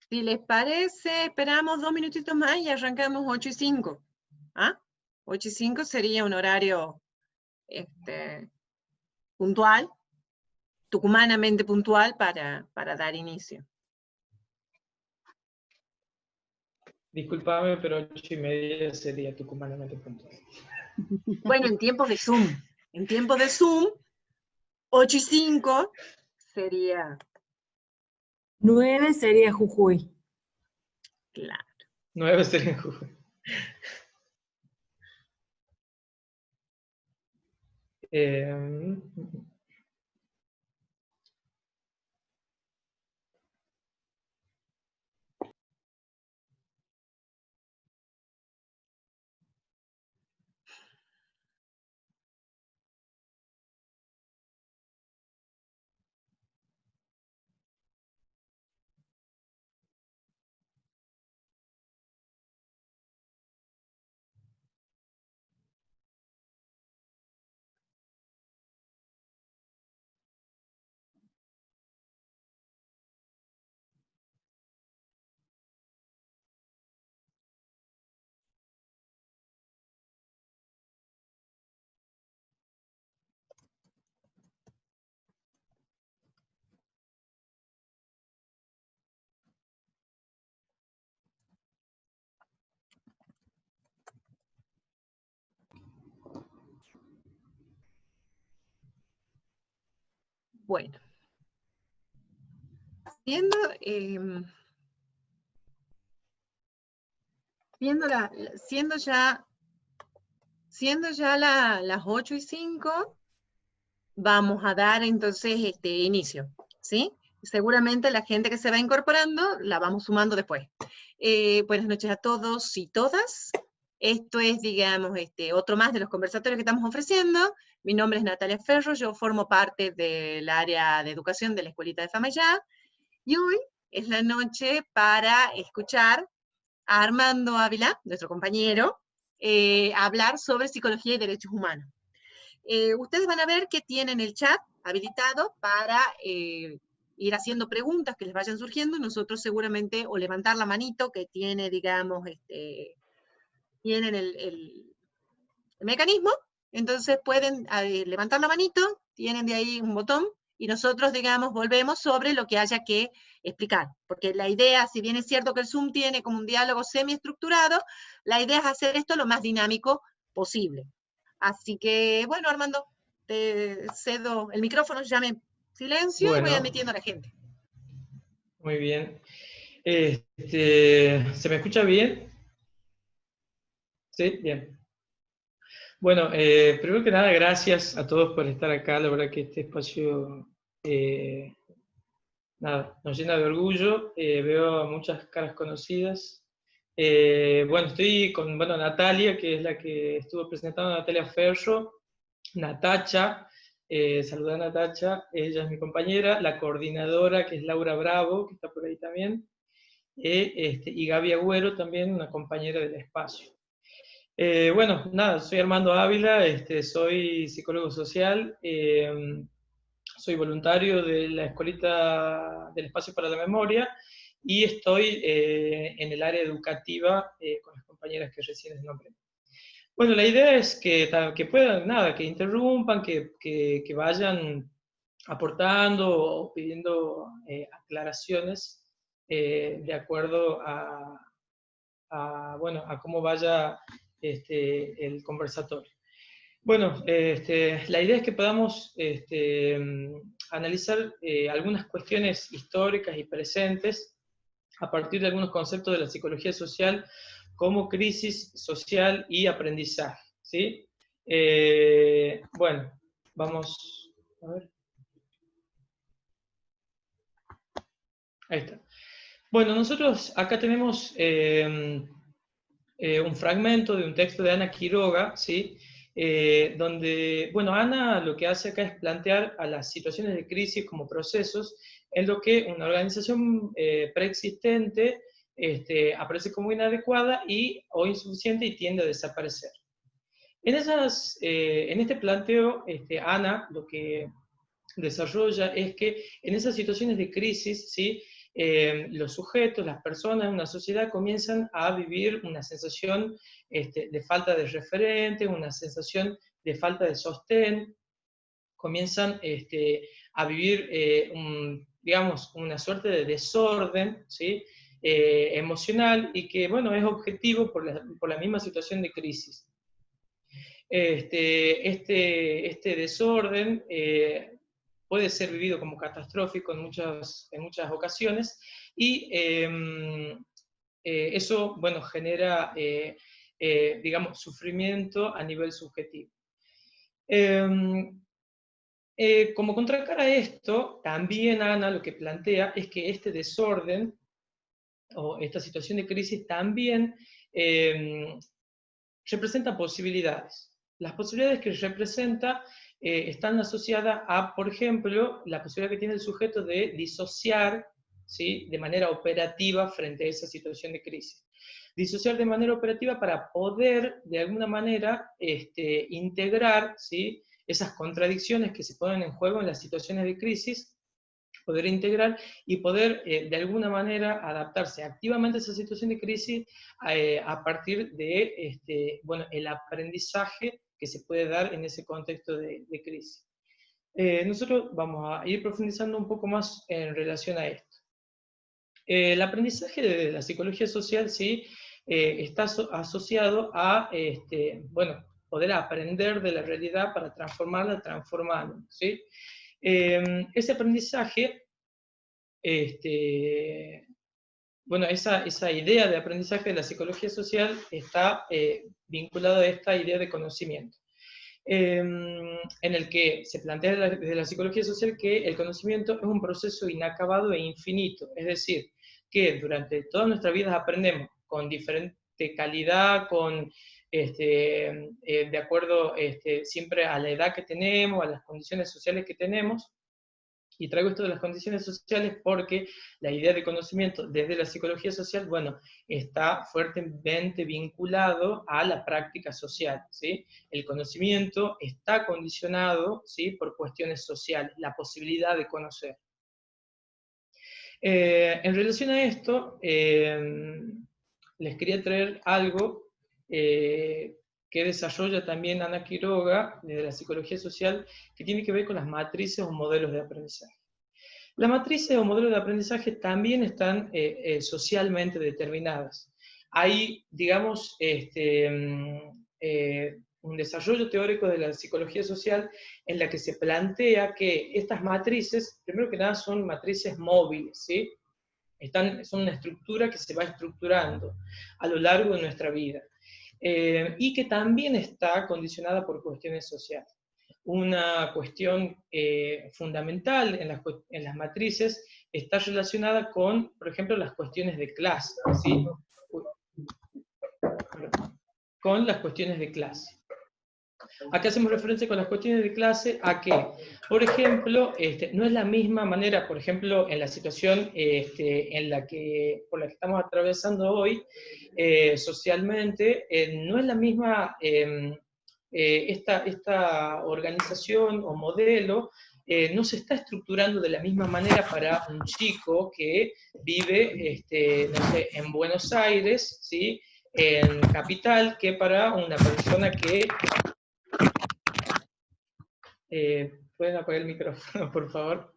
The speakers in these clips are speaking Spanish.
Si les parece, esperamos 2 minutitos más y arrancamos 8:05. ¿Ah? 8:05 sería un horario puntual, tucumanamente puntual para dar inicio. Disculpame, pero 8:30 sería tucumanamente puntual. Bueno, en tiempos de Zoom. En tiempos de Zoom, 8:05 sería... 9 sería Jujuy. Claro. 9 sería en Jujuy. Bueno. Siendo ya las 8:05, vamos a dar entonces inicio, ¿sí? Seguramente la gente que se va incorporando la vamos sumando después. Buenas noches a todos y todas. Esto es, digamos, otro más de los conversatorios que estamos ofreciendo. Mi nombre es Natalia Ferro, yo formo parte del área de educación de la Escuelita de Famayá, y hoy es la noche para escuchar a Armando Ávila, nuestro compañero, hablar sobre psicología y derechos humanos. Ustedes van a ver que tienen el chat habilitado para ir haciendo preguntas que les vayan surgiendo. Nosotros seguramente, o levantar la manito que tiene, digamos, tienen el mecanismo, entonces pueden levantar la manito, tienen de ahí un botón, y nosotros, digamos, volvemos sobre lo que haya que explicar. Porque la idea, si bien es cierto que el Zoom tiene como un diálogo semiestructurado, la idea es hacer esto lo más dinámico posible. Así que, bueno, Armando, te cedo el micrófono, llame silencio y voy admitiendo a la gente. Muy bien. ¿Se me escucha bien? Sí, bien. Bueno, primero que nada, gracias a todos por estar acá. La verdad que este espacio nos llena de orgullo. Veo a muchas caras conocidas. Bueno, estoy con Natalia, que es la que estuvo presentando, Natalia Ferro, Natacha, saludar a Natacha, ella es mi compañera, la coordinadora, que es Laura Bravo, que está por ahí también, y Gaby Agüero, también una compañera del espacio. Bueno, nada, soy Armando Ávila, soy psicólogo social, soy voluntario de la Escuelita del Espacio para la Memoria, y estoy en el área educativa con las compañeras que recién les nombré. Bueno, la idea es que puedan, que interrumpan, que vayan aportando o pidiendo aclaraciones de acuerdo a cómo vaya el conversatorio. Bueno, la idea es que podamos analizar algunas cuestiones históricas y presentes a partir de algunos conceptos de la psicología social, como crisis social y aprendizaje, ¿sí? Bueno, vamos a ver. Ahí está. Bueno, nosotros acá tenemos un fragmento de un texto de Ana Quiroga, ¿sí? Donde, bueno, Ana lo que hace acá es plantear a las situaciones de crisis como procesos en lo que una organización preexistente aparece como inadecuada o insuficiente y tiende a desaparecer. En este planteo, Ana lo que desarrolla es que en esas situaciones de crisis, ¿sí? los sujetos, las personas en una sociedad comienzan a vivir una sensación de falta de referente, una sensación de falta de sostén, comienzan a vivir, digamos, una suerte de desorden, ¿sí? Emocional, y que, bueno, es objetivo por la misma situación de crisis. Este desorden puede ser vivido como catastrófico en muchas ocasiones, y eso, bueno, genera, digamos, sufrimiento a nivel subjetivo. Como contracara a esto, también Ana lo que plantea es que este desorden, o esta situación de crisis, también representa posibilidades. Las posibilidades que representa están asociadas a, por ejemplo, la posibilidad que tiene el sujeto de disociar, ¿sí?, de manera operativa frente a esa situación de crisis. Disociar de manera operativa para poder, de alguna manera, integrar, ¿sí?, esas contradicciones que se ponen en juego en las situaciones de crisis, poder integrar y poder, de alguna manera, adaptarse activamente a esa situación de crisis a partir de, bueno, el aprendizaje que se puede dar en ese contexto de crisis. Nosotros vamos a ir profundizando un poco más en relación a esto. El aprendizaje de la psicología social, sí, está asociado a, bueno, poder aprender de la realidad para transformarla, transformando, ¿sí? Ese aprendizaje, bueno, esa idea de aprendizaje de la psicología social está vinculada a esta idea de conocimiento, en el que se plantea desde la psicología social que el conocimiento es un proceso inacabado e infinito, es decir, que durante toda nuestra vida aprendemos con diferente calidad, de acuerdo siempre a la edad que tenemos, a las condiciones sociales que tenemos. Y traigo esto de las condiciones sociales porque la idea de conocimiento desde la psicología social, bueno, está fuertemente vinculado a la práctica social, ¿sí? El conocimiento está condicionado, ¿sí?, por cuestiones sociales, la posibilidad de conocer. En relación a esto, les quería traer algo que desarrolla también Ana Quiroga, desde la psicología social, que tiene que ver con las matrices o modelos de aprendizaje. Las matrices o modelos de aprendizaje también están socialmente determinadas. Hay, digamos, un desarrollo teórico de la psicología social en la que se plantea que estas matrices, primero que nada, son matrices móviles, ¿sí? Son una estructura que se va estructurando a lo largo de nuestra vida, y que también está condicionada por cuestiones sociales. Una cuestión fundamental en las matrices está relacionada con, por ejemplo, las cuestiones de clase, ¿sí? Con las cuestiones de clase. Acá hacemos referencia con las cuestiones de clase a que, por ejemplo, no es la misma manera, por ejemplo, en la situación por la que estamos atravesando hoy, socialmente, no es la misma esta organización o modelo, no se está estructurando de la misma manera para un chico que vive, no sé, en Buenos Aires, ¿sí?, en Capital, que para una persona que... ¿pueden apagar el micrófono, por favor?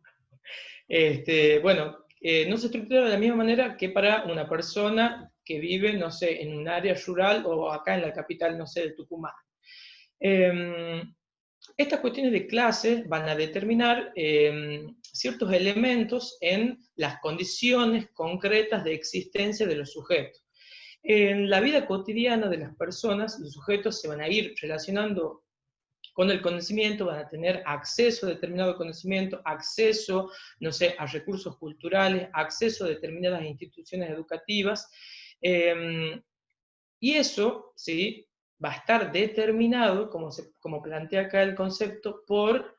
Bueno, no se estructura de la misma manera que para una persona que vive, no sé, en un área rural o acá en la capital, no sé, de Tucumán. Estas cuestiones de clase van a determinar ciertos elementos en las condiciones concretas de existencia de los sujetos. En la vida cotidiana de las personas, los sujetos se van a ir relacionando con el conocimiento, van a tener acceso a determinado conocimiento, acceso, no sé, a recursos culturales, acceso a determinadas instituciones educativas, y eso, ¿sí?, va a estar determinado, como plantea acá el concepto, por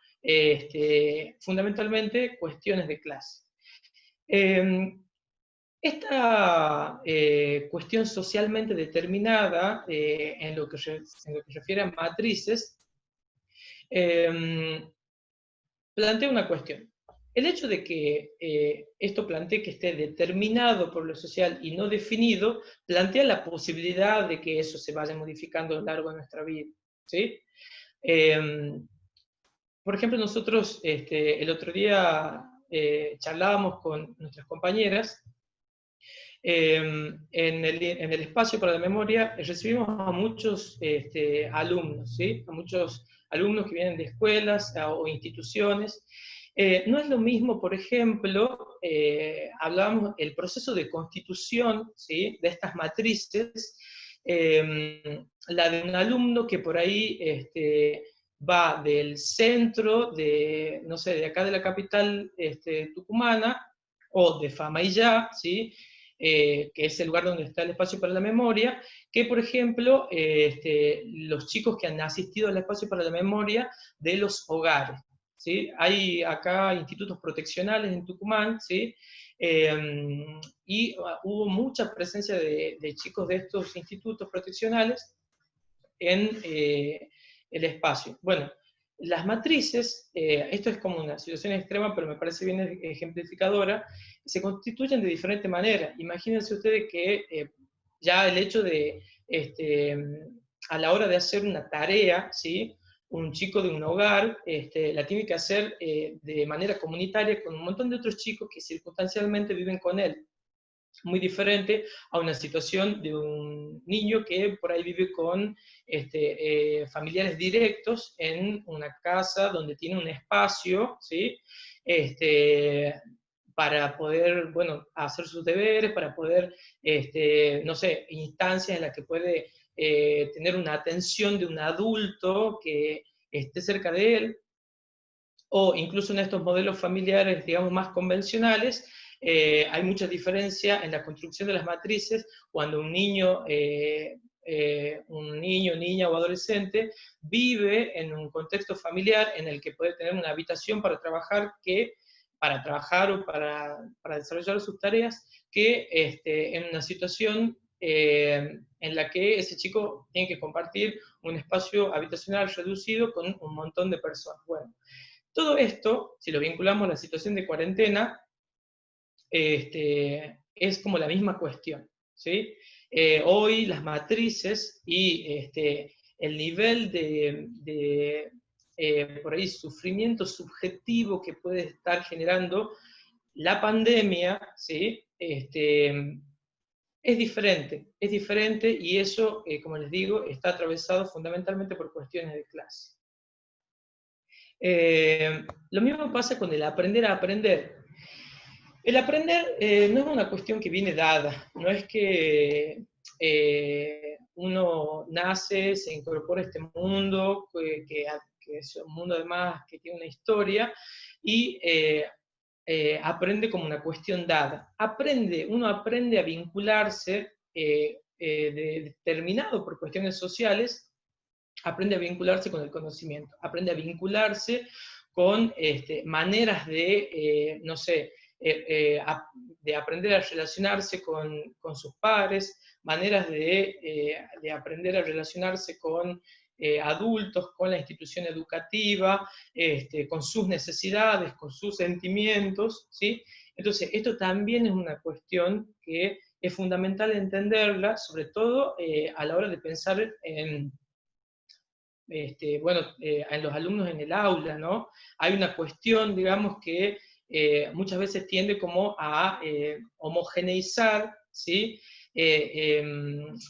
fundamentalmente cuestiones de clase. Esta cuestión socialmente determinada, en lo que refiere a matrices, plantea una cuestión. el hecho de que esto plantee que esté determinado por lo social y no definido, plantea la posibilidad de que eso se vaya modificando a lo largo de nuestra vida, ¿sí? Por ejemplo, nosotros el otro día charlábamos con nuestras compañeras. En el espacio para la memoria recibimos a muchos alumnos, ¿sí? A muchos alumnos que vienen de escuelas o instituciones. No es lo mismo, por ejemplo, hablábamos del proceso de constitución, ¿sí? De estas matrices, la de un alumno que por ahí va del centro de, no sé, de acá de la capital tucumana, o de Famaillá, ¿sí? Que es el lugar donde está el espacio para la memoria, que por ejemplo, los chicos que han asistido al espacio para la memoria de los hogares, ¿sí? Hay acá institutos proteccionales en Tucumán, ¿sí? Y hubo mucha presencia de chicos de estos institutos proteccionales en el espacio. Bueno, las matrices, esto es como una situación extrema, pero me parece bien ejemplificadora, se constituyen de diferente manera. Imagínense ustedes que ya el hecho de, a la hora de hacer una tarea, ¿sí? Un chico de un hogar la tiene que hacer de manera comunitaria con un montón de otros chicos que circunstancialmente viven con él. Muy diferente a una situación de un niño que por ahí vive con familiares directos en una casa donde tiene un espacio, ¿sí? Para poder, bueno, hacer sus deberes, para poder, no sé, instancias en las que puede tener una atención de un adulto que esté cerca de él, o incluso en estos modelos familiares, digamos, más convencionales, hay mucha diferencia en la construcción de las matrices cuando un niño, niña o adolescente vive en un contexto familiar en el que puede tener una habitación para trabajar o para desarrollar sus tareas, que en una situación en la que ese chico tiene que compartir un espacio habitacional reducido con un montón de personas. Bueno, todo esto, si lo vinculamos a la situación de cuarentena, es como la misma cuestión, ¿sí? Hoy las matrices y el nivel de por ahí, sufrimiento subjetivo que puede estar generando la pandemia, ¿sí? Es diferente y eso, como les digo, está atravesado fundamentalmente por cuestiones de clase. Lo mismo pasa con el aprender a aprender. El aprender no es una cuestión que viene dada, no es que uno nace, se incorpora a este mundo, que es un mundo además que tiene una historia, y aprende como una cuestión dada. Uno aprende a vincularse determinado por cuestiones sociales, aprende a vincularse con el conocimiento, aprende a vincularse con maneras de, no sé, de aprender a relacionarse con sus pares, maneras de aprender a relacionarse con adultos, con la institución educativa, con sus necesidades, con sus sentimientos, ¿sí? Entonces, esto también es una cuestión que es fundamental entenderla, sobre todo a la hora de pensar en en los alumnos en el aula, ¿no? Hay una cuestión, digamos, que muchas veces tiende como a homogeneizar, ¿sí?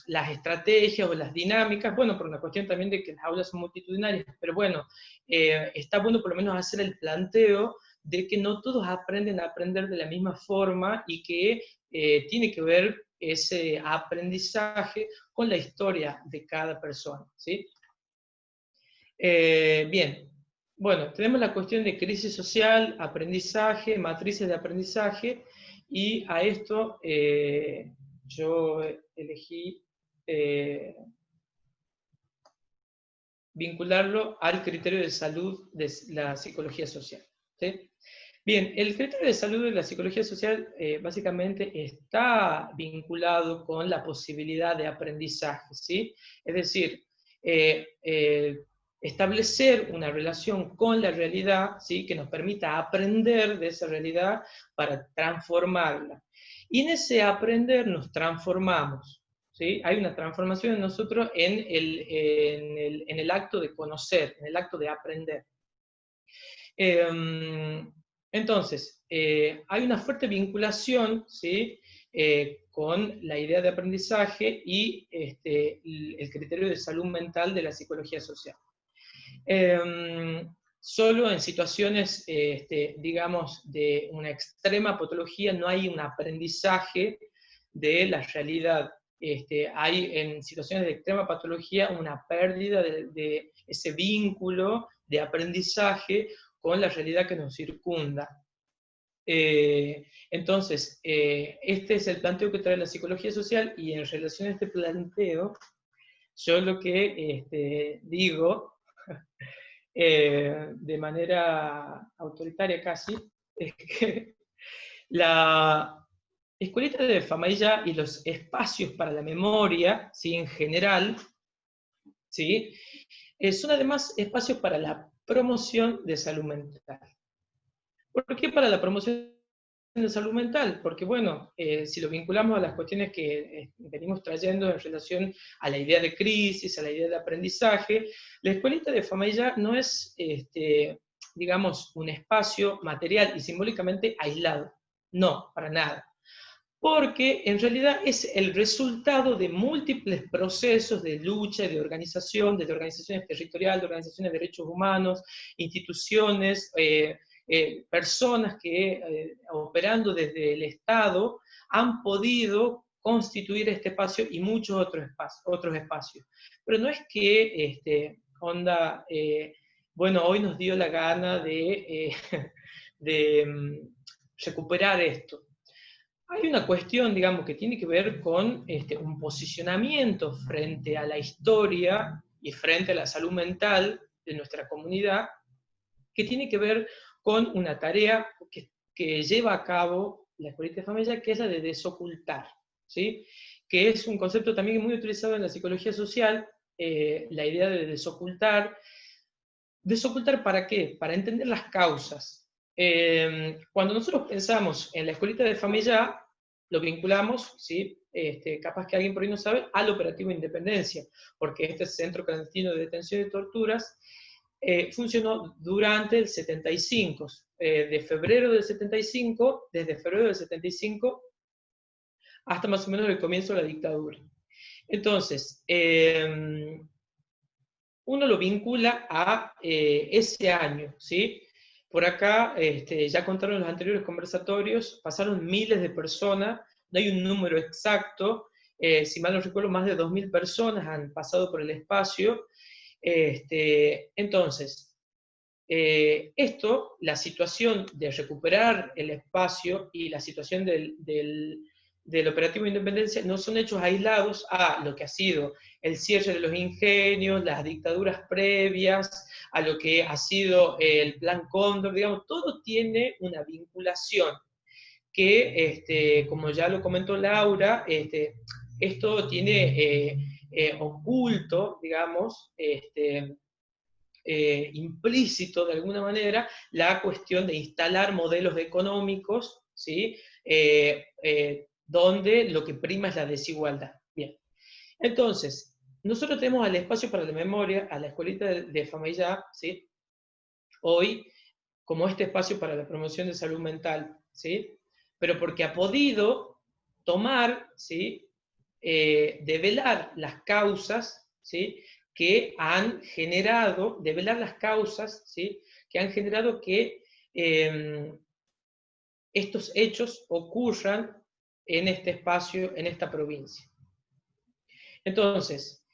Las estrategias o las dinámicas, bueno, por una cuestión también de que las aulas son multitudinarias, pero bueno, está bueno por lo menos hacer el planteo de que no todos aprenden a aprender de la misma forma y que tiene que ver ese aprendizaje con la historia de cada persona, ¿sí? Bien, bueno, tenemos la cuestión de crisis social, aprendizaje, matrices de aprendizaje, y a esto yo elegí vincularlo al criterio de salud de la psicología social, ¿sí? Bien, el criterio de salud de la psicología social básicamente está vinculado con la posibilidad de aprendizaje, ¿sí? Es decir, establecer una relación con la realidad, ¿sí? Que nos permita aprender de esa realidad para transformarla. Y en ese aprender nos transformamos, ¿sí? Hay una transformación en nosotros en el acto de conocer, en el acto de aprender. Entonces, hay una fuerte vinculación, ¿sí? Con la idea de aprendizaje y el criterio de salud mental de la psicología social. Solo en situaciones, digamos, de una extrema patología no hay un aprendizaje de la realidad. Hay en situaciones de extrema patología una pérdida de ese vínculo de aprendizaje con la realidad que nos circunda. Entonces, este es el planteo que trae la psicología social, y en relación a este planteo, yo lo que digo, de manera autoritaria casi, es que la escuelita de Famaillá y los espacios para la memoria, ¿sí? En general, ¿sí? Son además espacios para la promoción de salud mental. ¿Por qué para la promoción de salud mental? Porque, bueno, si lo vinculamos a las cuestiones que venimos trayendo en relación a la idea de crisis, a la idea de aprendizaje, la escuelita de Famaillá no es, digamos, un espacio material y simbólicamente aislado. No, para nada. Porque en realidad es el resultado de múltiples procesos de lucha y de organización, desde organizaciones territoriales, de organizaciones de derechos humanos, instituciones, personas que, operando desde el Estado, han podido constituir este espacio y muchos otros espacios. Pero no es que, bueno, hoy nos dio la gana de, de recuperar esto. Hay una cuestión, digamos, que tiene que ver con un posicionamiento frente a la historia y frente a la salud mental de nuestra comunidad, que tiene que ver con una tarea que lleva a cabo la escuelita de Famaillá, que es la de desocultar, ¿sí? Que es un concepto también muy utilizado en la psicología social, la idea de desocultar. ¿Desocultar para qué? Para entender las causas. Cuando nosotros pensamos en la escuelita de Famaillá, lo vinculamos, ¿sí? Capaz que alguien por ahí no sabe, al operativo Independencia, porque este centro clandestino de detención y torturas funcionó durante el 75, de febrero del 75, desde febrero del 75 hasta más o menos el comienzo de la dictadura. Entonces, uno lo vincula a ese año, ¿sí? Por acá, ya contaron los anteriores conversatorios, pasaron miles de personas, no hay un número exacto, si mal no recuerdo, más de 2.000 personas han pasado por el espacio. Entonces, la situación de recuperar el espacio y la situación del operativo Independencia no son hechos aislados a lo que ha sido el cierre de los ingenios, las dictaduras previas, a lo que ha sido el Plan Cóndor, digamos, todo tiene una vinculación que, como ya lo comentó Laura, esto tiene oculto, digamos, implícito de alguna manera la cuestión de instalar modelos económicos, ¿sí? Donde lo que prima es la desigualdad. Bien. Entonces, nosotros tenemos al espacio para la memoria, a la escuelita de Famaillá, ¿sí? Hoy, como este espacio para la promoción de salud mental, ¿sí? Pero porque ha podido tomar, ¿sí? Develar las causas, ¿sí? Que han generado, develar las causas, ¿sí? Que han generado que estos hechos ocurran en este espacio, en esta provincia. Entonces,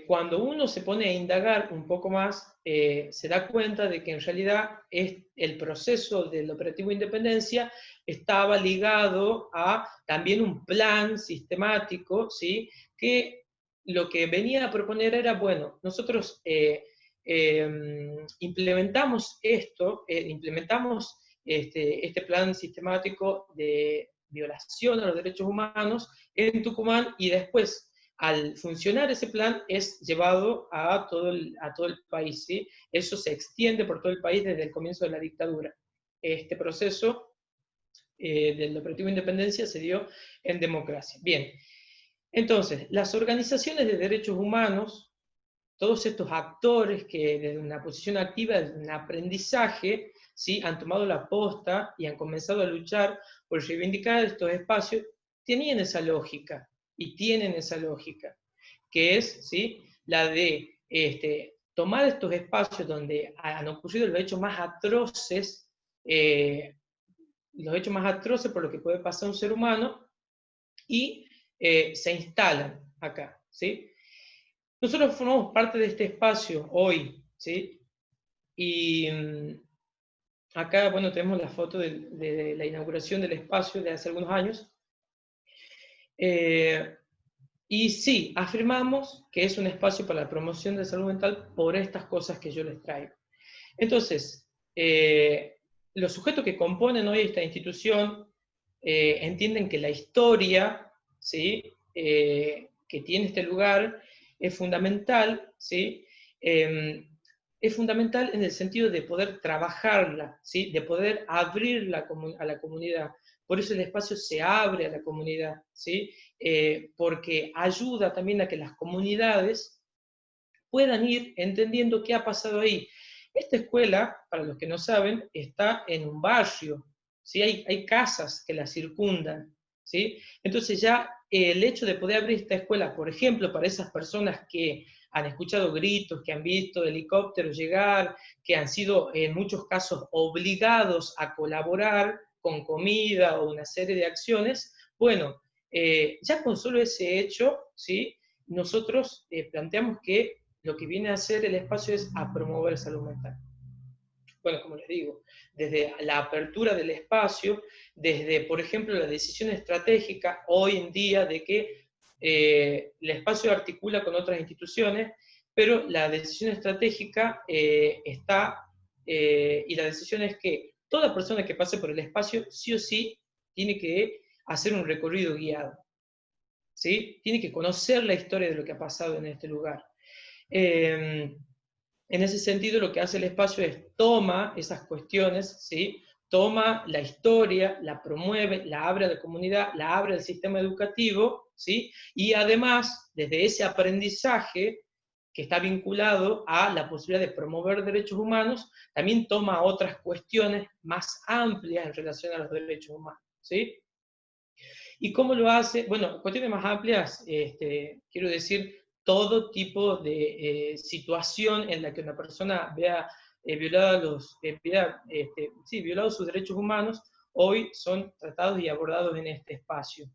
cuando uno se pone a indagar un poco más, se da cuenta de que en realidad el proceso del operativo Independencia estaba ligado a también un plan sistemático, ¿sí? Que lo que venía a proponer era, bueno, nosotros implementamos este plan sistemático de violación a los derechos humanos en Tucumán, y después, al funcionar ese plan es llevado a todo el país, ¿sí? Eso se extiende por todo el país desde el comienzo de la dictadura. Este proceso del operativo Independencia se dio en democracia. Bien, entonces, las organizaciones de derechos humanos, todos estos actores que desde una posición activa, desde un aprendizaje, ¿sí? Han tomado la posta y han comenzado a luchar por reivindicar estos espacios, tenían esa lógica, y tienen esa lógica, que es, ¿sí? La de tomar estos espacios donde han ocurrido los hechos más atroces, por lo que puede pasar a un ser humano, y se instalan acá, ¿sí? Nosotros formamos parte de este espacio hoy, ¿sí? Y acá, bueno, tenemos la foto de la inauguración del espacio de hace algunos años. Y sí, afirmamos que es un espacio para la promoción de salud mental por estas cosas que yo les traigo. Entonces, los sujetos que componen hoy esta institución entienden que la historia, ¿sí? Que tiene este lugar es fundamental, ¿sí? Es fundamental en el sentido de poder trabajarla, ¿sí? De poder abrirla a la comunidad. Por eso el espacio se abre a la comunidad, ¿sí? Porque ayuda también a que las comunidades puedan ir entendiendo qué ha pasado ahí. Esta escuela, para los que no saben, está en un barrio, ¿sí? Hay casas que la circundan, ¿sí? Entonces ya el hecho de poder abrir esta escuela, por ejemplo, para esas personas que han escuchado gritos, que han visto helicópteros llegar, que han sido en muchos casos obligados a colaborar con comida o una serie de acciones, bueno, ya con solo ese hecho, ¿sí? Nosotros planteamos que lo que viene a hacer el espacio es a promover salud mental. Bueno, como les digo, desde la apertura del espacio, desde, por ejemplo, la decisión estratégica hoy en día de que el espacio articula con otras instituciones, pero la decisión estratégica está, y la decisión es que toda persona que pase por el espacio, sí o sí, tiene que hacer un recorrido guiado, ¿sí? Tiene que conocer la historia de lo que ha pasado en este lugar. En ese sentido, lo que hace el espacio es toma esas cuestiones, ¿sí? Toma la historia, la promueve, la abre a la comunidad, la abre al sistema educativo, ¿sí? Y además, desde ese aprendizaje que está vinculado a la posibilidad de promover derechos humanos, también toma otras cuestiones más amplias en relación a los derechos humanos, ¿sí? ¿Y cómo lo hace? Bueno, cuestiones más amplias, quiero decir, todo tipo de situación en la que una persona vea violados sus derechos humanos, hoy son tratados y abordados en este espacio.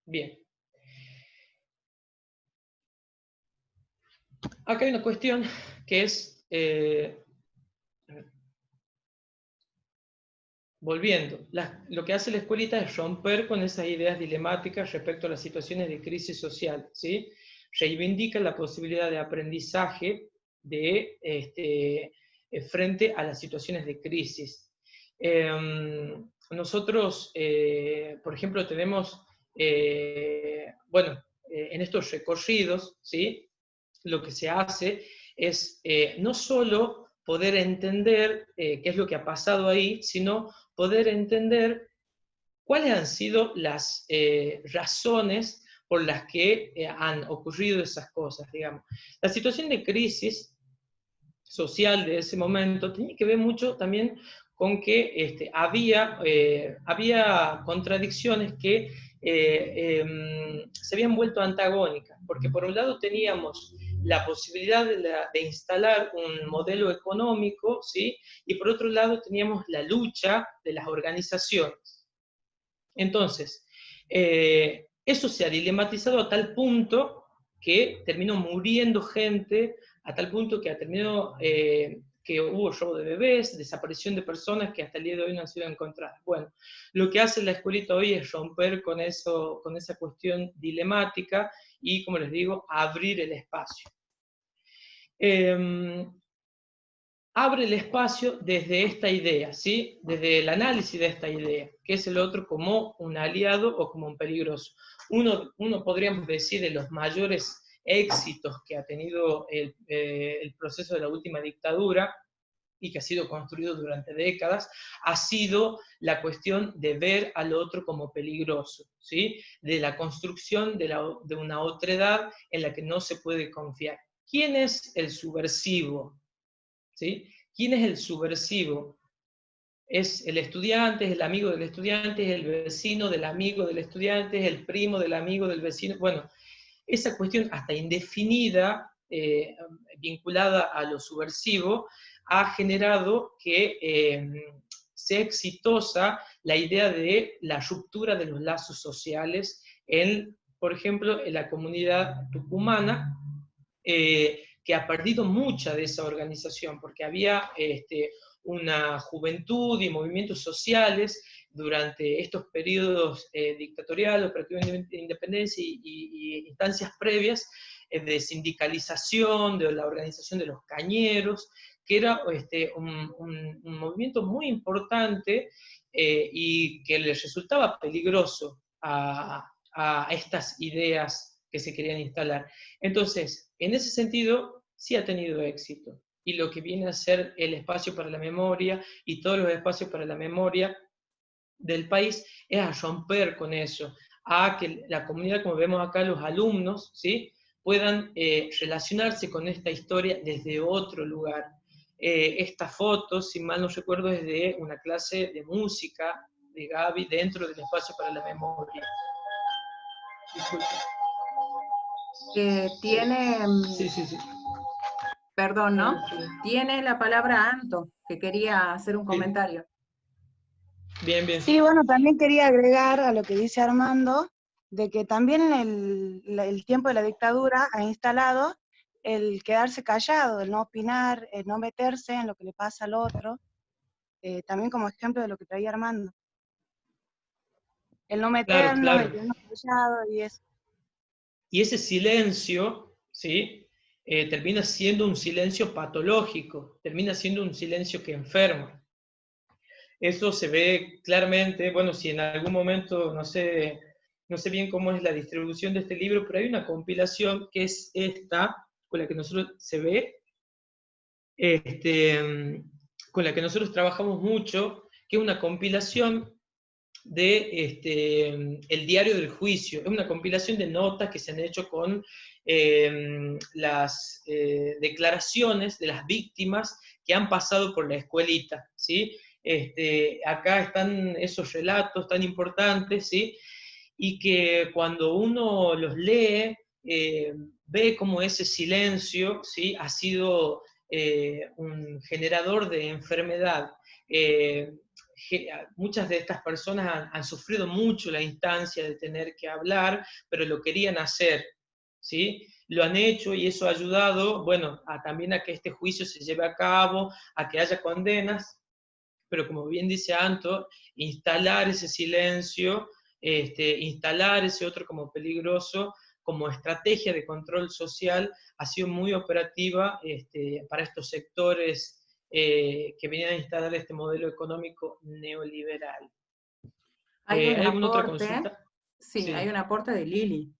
Bien. Acá hay una cuestión que es, volviendo, lo que hace la escuelita es romper con esas ideas dilemáticas respecto a las situaciones de crisis social, ¿sí? Reivindica la posibilidad de aprendizaje frente a las situaciones de crisis. Nosotros, por ejemplo, tenemos, en estos recorridos, ¿sí? Lo que se hace es no solo poder entender qué es lo que ha pasado ahí, sino poder entender cuáles han sido las razones por las que han ocurrido esas cosas, digamos. La situación de crisis social de ese momento tenía que ver mucho también con que había contradicciones que se habían vuelto antagónicas, porque por un lado teníamos la posibilidad de instalar un modelo económico, ¿sí? Y por otro lado teníamos la lucha de las organizaciones. Entonces, eso se ha dilematizado a tal punto que terminó muriendo gente, a tal punto que que hubo robo de bebés, desaparición de personas que hasta el día de hoy no han sido encontradas. Bueno, lo que hace la escuelita hoy es romper con esa cuestión dilemática y, como les digo, abrir el espacio. abre el espacio desde esta idea, ¿sí? Desde el análisis de esta idea, que es el otro como un aliado o como un peligroso. Uno podríamos decir de los mayores éxitos que ha tenido el proceso de la última dictadura, y que ha sido construido durante décadas, ha sido la cuestión de ver al otro como peligroso, ¿sí? De la construcción de una otredad en la que no se puede confiar. ¿Quién es el subversivo? ¿Sí? ¿Quién es el subversivo? Es el estudiante, es el amigo del estudiante, es el vecino del amigo del estudiante, es el primo del amigo del vecino. Bueno, esa cuestión hasta indefinida, vinculada a lo subversivo, ha generado que sea exitosa la idea de la ruptura de los lazos sociales en, por ejemplo, en la comunidad tucumana, que ha perdido mucha de esa organización, porque había una juventud y movimientos sociales durante estos periodos dictatoriales, operativos de independencia y instancias previas de sindicalización, de la organización de los cañeros, que era un movimiento muy importante y que les resultaba peligroso a estas ideas que se querían instalar. Entonces, en ese sentido, sí ha tenido éxito. Y lo que viene a ser el espacio para la memoria y todos los espacios para la memoria del país es a romper con eso, a que la comunidad, como vemos acá, los alumnos, ¿sí? Puedan relacionarse con esta historia desde otro lugar. Esta foto, si mal no recuerdo, es de una clase de música de Gaby dentro del espacio para la memoria. Disculpe. Tiene, Sí, sí, sí. perdón, ¿no? Tiene la palabra Anto, que quería hacer un Sí. comentario. Bien, bien. Sí, bueno, también quería agregar a lo que dice Armando, de que también el tiempo de la dictadura ha instalado el quedarse callado, el no opinar, el no meterse en lo que le pasa al otro, también como ejemplo de lo que traía Armando. El no Claro, meternos, claro. el quedarnos callados y eso. Y ese silencio, ¿sí? Termina siendo un silencio patológico, termina siendo un silencio que enferma. Eso se ve claramente, bueno, si en algún momento, no sé bien cómo es la distribución de este libro, pero hay una compilación que es esta, con la que nosotros se ve, con la que nosotros trabajamos mucho, que es una compilación de el diario del juicio. Es una compilación de notas que se han hecho con las declaraciones de las víctimas que han pasado por la escuelita, ¿sí? Acá están esos relatos tan importantes, ¿sí? Y que cuando uno los lee, ve cómo ese silencio, ¿sí? Ha sido un generador de enfermedad. Muchas de estas personas han sufrido mucho la instancia de tener que hablar, pero lo querían hacer, ¿sí? Lo han hecho y eso ha ayudado, bueno, también a que este juicio se lleve a cabo, a que haya condenas, pero como bien dice Anto, instalar ese silencio, instalar ese otro como peligroso, como estrategia de control social, ha sido muy operativa para estos sectores que venían a instalar este modelo económico neoliberal. Hay un ¿Hay alguna otra aporte, consulta? sí, hay un aporte de Lili,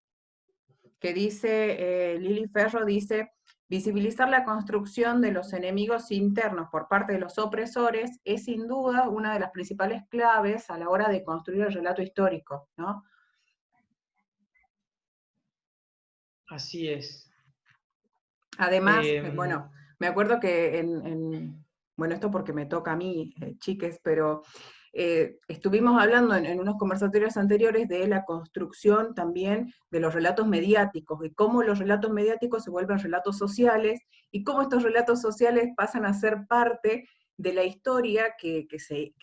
que dice, Lili Ferro dice, visibilizar la construcción de los enemigos internos por parte de los opresores es sin duda una de las principales claves a la hora de construir el relato histórico, ¿no? Así es. Además, bueno, me acuerdo que bueno, esto porque me toca a mí, chiques, pero estuvimos hablando en unos conversatorios anteriores de la construcción también de los relatos mediáticos, y cómo los relatos mediáticos se vuelven relatos sociales, y cómo estos relatos sociales pasan a ser parte de la historia que se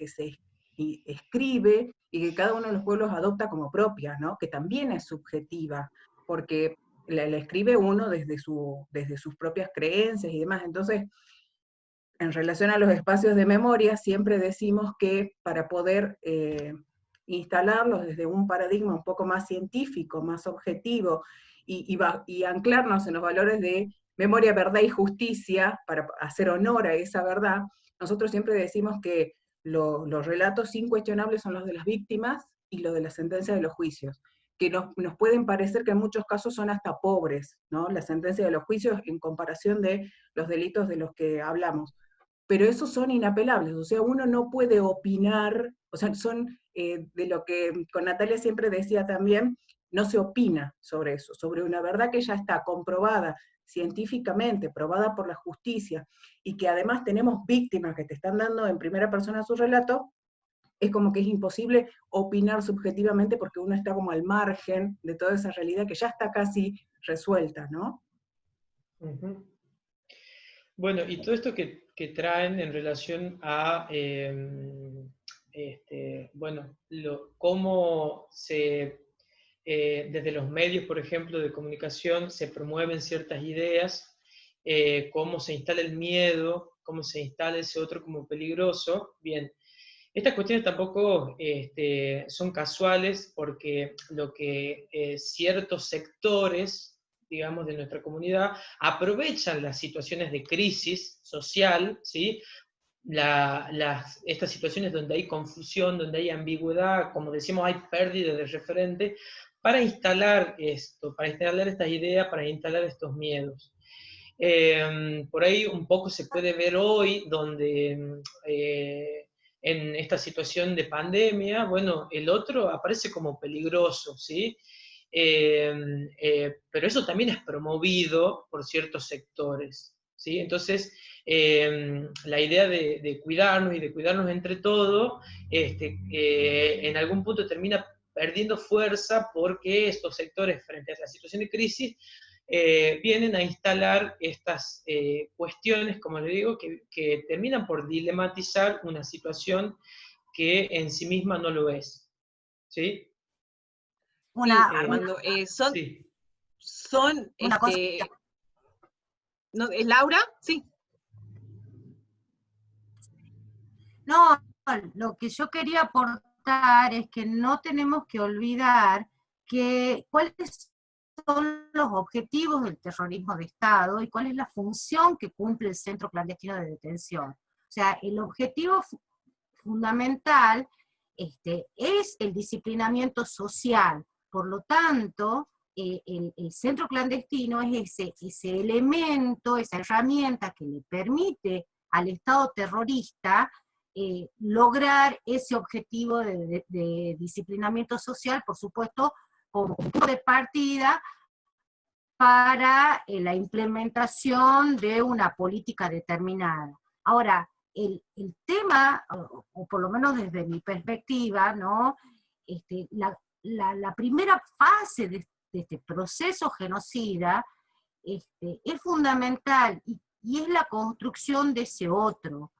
escribe y que cada uno de los pueblos adopta como propia, ¿no? Que también es subjetiva, porque la escribe uno desde sus propias creencias y demás. Entonces, en relación a los espacios de memoria, siempre decimos que para poder instalarlos desde un paradigma un poco más científico, más objetivo, y anclarnos en los valores de Memoria, Verdad y Justicia, para hacer honor a esa verdad, nosotros siempre decimos que los relatos incuestionables son los de las víctimas y los de la sentencia de los juicios, que nos pueden parecer que en muchos casos son hasta pobres, ¿no? La sentencia de los juicios en comparación de los delitos de los que hablamos. Pero esos son inapelables, o sea, uno no puede opinar, o sea, son de lo que con Natalia siempre decía también, no se opina sobre eso, sobre una verdad que ya está comprobada científicamente, probada por la justicia, y que además tenemos víctimas que te están dando en primera persona su relato, es como que es imposible opinar subjetivamente porque uno está como al margen de toda esa realidad que ya está casi resuelta, ¿no? Uh-huh. Bueno, y todo esto que traen en relación a, bueno, cómo desde los medios, por ejemplo, de comunicación, se promueven ciertas ideas, cómo se instala el miedo, cómo se instala ese otro como peligroso. Bien, estas cuestiones tampoco son casuales, porque lo que ciertos sectores, digamos, de nuestra comunidad, aprovechan las situaciones de crisis social, ¿sí? Estas situaciones donde hay confusión, donde hay ambigüedad, como decimos, hay pérdida de referente, para instalar esto, para instalar estas ideas, para instalar estos miedos. Por ahí un poco se puede ver hoy, donde en esta situación de pandemia, bueno, el otro aparece como peligroso, ¿sí? Pero eso también es promovido por ciertos sectores, ¿sí? Entonces, la idea de cuidarnos y de cuidarnos entre todos, en algún punto termina perdiendo fuerza, porque estos sectores, frente a la situación de crisis, vienen a instalar estas cuestiones, como le digo, que terminan por dilematizar una situación que en sí misma no lo es. ¿Sí? Armando, son, sí. una cosa. ¿No, ¿es Laura? Sí. No, lo que yo quería aportar es que no tenemos que olvidar cuáles son los objetivos del terrorismo de Estado y cuál es la función que cumple el centro clandestino de detención. O sea, el objetivo fundamental es el disciplinamiento social. Por lo tanto, el centro clandestino es ese elemento, esa herramienta que le permite al Estado terrorista lograr ese objetivo de disciplinamiento social, por supuesto, como punto de partida para la implementación de una política determinada. Ahora, el tema, o por lo menos desde mi perspectiva, ¿no? La primera fase de este proceso genocida es fundamental y es la construcción de ese otro.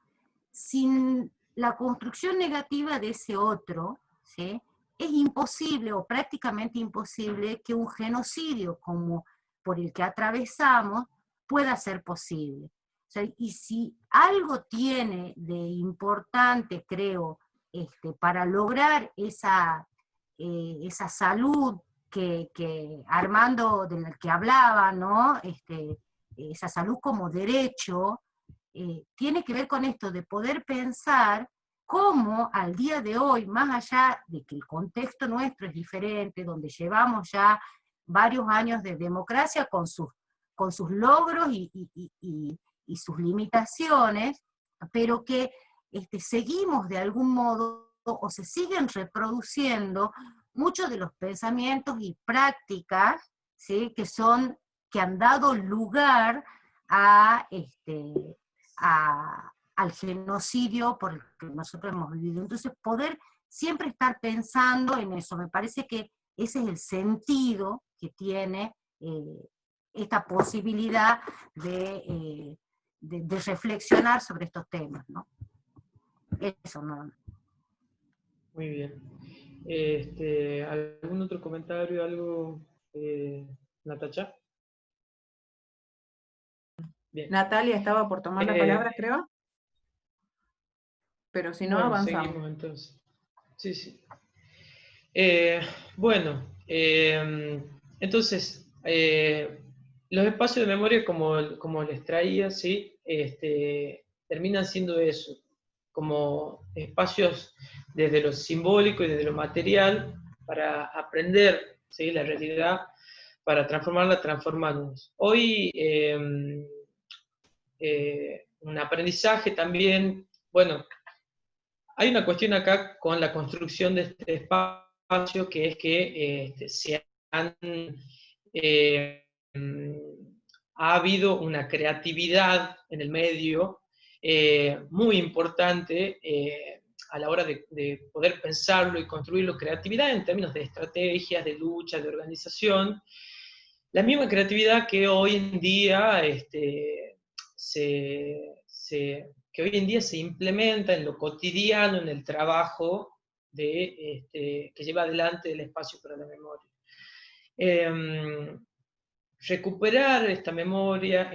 Sin la construcción negativa de ese otro, ¿sí?, es imposible o prácticamente imposible que un genocidio como por el que atravesamos pueda ser posible. O sea, y si algo tiene de importante, creo, para lograr esa salud que Armando, de la que hablaba, ¿no? Esa salud como derecho, tiene que ver con esto de poder pensar cómo al día de hoy, más allá de que el contexto nuestro es diferente, donde llevamos ya varios años de democracia con sus logros y sus limitaciones, pero que seguimos de algún modo o se siguen reproduciendo muchos de los pensamientos y prácticas, ¿sí?, que han dado lugar al genocidio por el que nosotros hemos vivido. Entonces, poder siempre estar pensando en eso, me parece que ese es el sentido que tiene esta posibilidad de reflexionar sobre estos temas, ¿no? Eso, ¿no? Muy bien. ¿Algún otro comentario, algo, Natacha? Bien. Natalia estaba por tomar la palabra, creo. Pero si no, bueno, avanzamos. Seguimos entonces. Sí, sí. Bueno, entonces, los espacios de memoria, como les traía, ¿sí? Terminan siendo eso, como espacios desde lo simbólico y desde lo material para aprender, ¿sí? La realidad, para transformarla transformándonos. Hoy un aprendizaje también, bueno, hay una cuestión acá con la construcción de este espacio, que es que ha habido una creatividad en el medio muy importante a la hora de poder pensarlo y construirlo, creatividad en términos de estrategias, de lucha, de organización, la misma creatividad que hoy en día que hoy en día se implementa en lo cotidiano, en el trabajo que lleva adelante el espacio para la memoria. Recuperar esta memoria,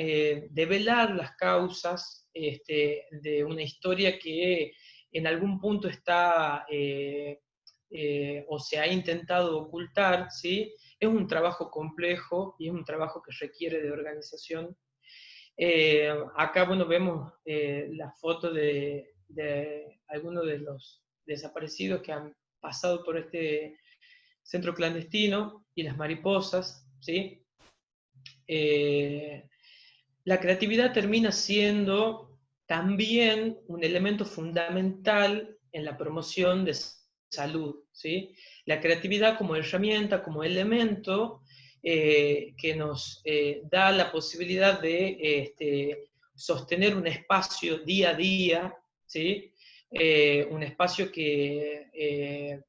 develar las causas de una historia que en algún punto está o se ha intentado ocultar, ¿sí? Es un trabajo complejo y es un trabajo que requiere de organización. Acá, bueno, vemos la foto de algunos de los desaparecidos que han pasado por este centro clandestino y las mariposas, ¿sí? La creatividad termina siendo también un elemento fundamental en la promoción de salud, ¿sí? La creatividad como herramienta, como elemento que nos da la posibilidad de sostener un espacio día a día, ¿sí? Un espacio que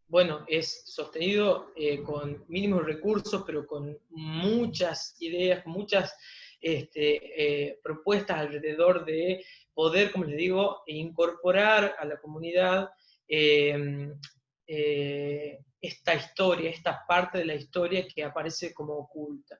bueno, es sostenido con mínimos recursos, pero con muchas ideas, muchas propuestas alrededor de poder, como les digo, incorporar a la comunidad esta historia, esta parte de la historia que aparece como oculta.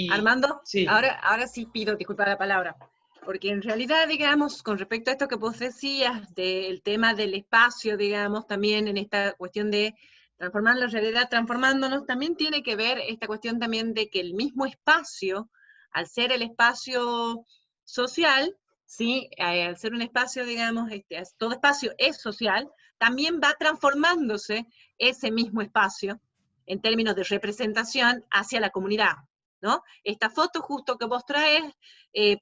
Armando, sí. ahora sí pido disculpa la palabra, porque en realidad, digamos, con respecto a esto que vos decías, del tema del espacio, digamos, también en esta cuestión de transformar la realidad transformándonos, también tiene que ver esta cuestión también de que el mismo espacio, al ser el espacio social, ¿sí? Al ser un espacio, digamos, todo espacio es social, también va transformándose ese mismo espacio en términos de representación hacia la comunidad, ¿no? Esta foto justo que vos traes es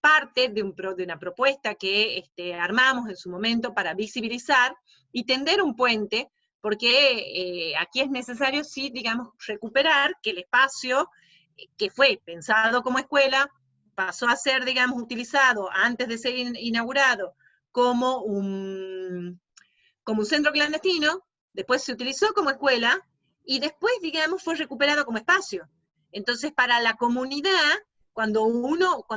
parte de una propuesta que armamos en su momento para visibilizar y tender un puente, porque aquí es necesario, sí, digamos, recuperar que el espacio que fue pensado como escuela pasó a ser, digamos, utilizado antes de ser inaugurado como un centro clandestino, después se utilizó como escuela, y después, digamos, fue recuperado como espacio. Entonces, para la comunidad, cuando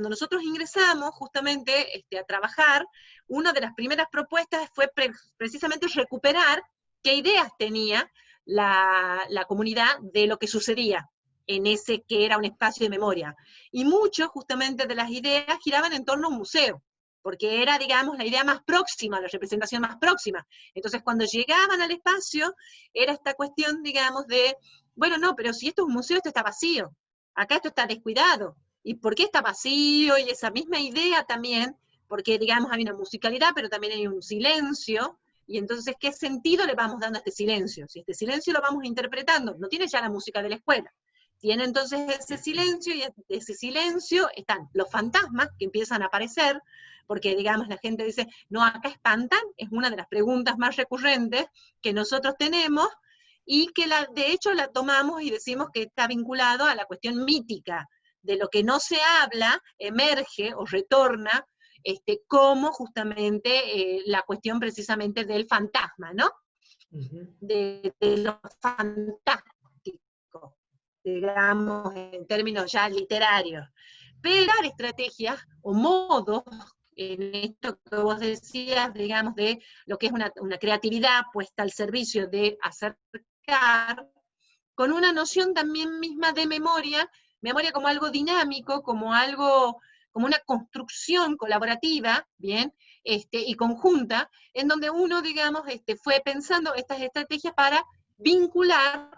nosotros ingresamos justamente a trabajar, una de las primeras propuestas fue precisamente recuperar qué ideas tenía la comunidad de lo que sucedía en ese que era un espacio de memoria. Y muchas justamente de las ideas giraban en torno a un museo, porque era, digamos, la idea más próxima, la representación más próxima. Entonces, cuando llegaban al espacio, era esta cuestión, digamos, de, bueno, no, pero si esto es un museo, esto está vacío, acá esto está descuidado, ¿y por qué está vacío? Y esa misma idea también, porque, digamos, hay una musicalidad, pero también hay un silencio, y entonces, ¿qué sentido le vamos dando a este silencio? Si este silencio lo vamos interpretando, no tiene ya la música de la escuela, tiene entonces ese silencio, y ese silencio están los fantasmas que empiezan a aparecer, porque digamos la gente dice, no, acá espantan, es una de las preguntas más recurrentes que nosotros tenemos, y que de hecho la tomamos y decimos que está vinculado a la cuestión mítica, de lo que no se habla, emerge o retorna, como justamente la cuestión precisamente del fantasma, ¿no? De lo fantástico, digamos, en términos ya literarios. Pero hay estrategias o modos en esto que vos decías, digamos, de lo que es una creatividad puesta al servicio de acercar, con una noción también misma de memoria como algo dinámico, como una construcción colaborativa, ¿bien? Y conjunta, en donde uno, digamos, fue pensando estas estrategias para vincular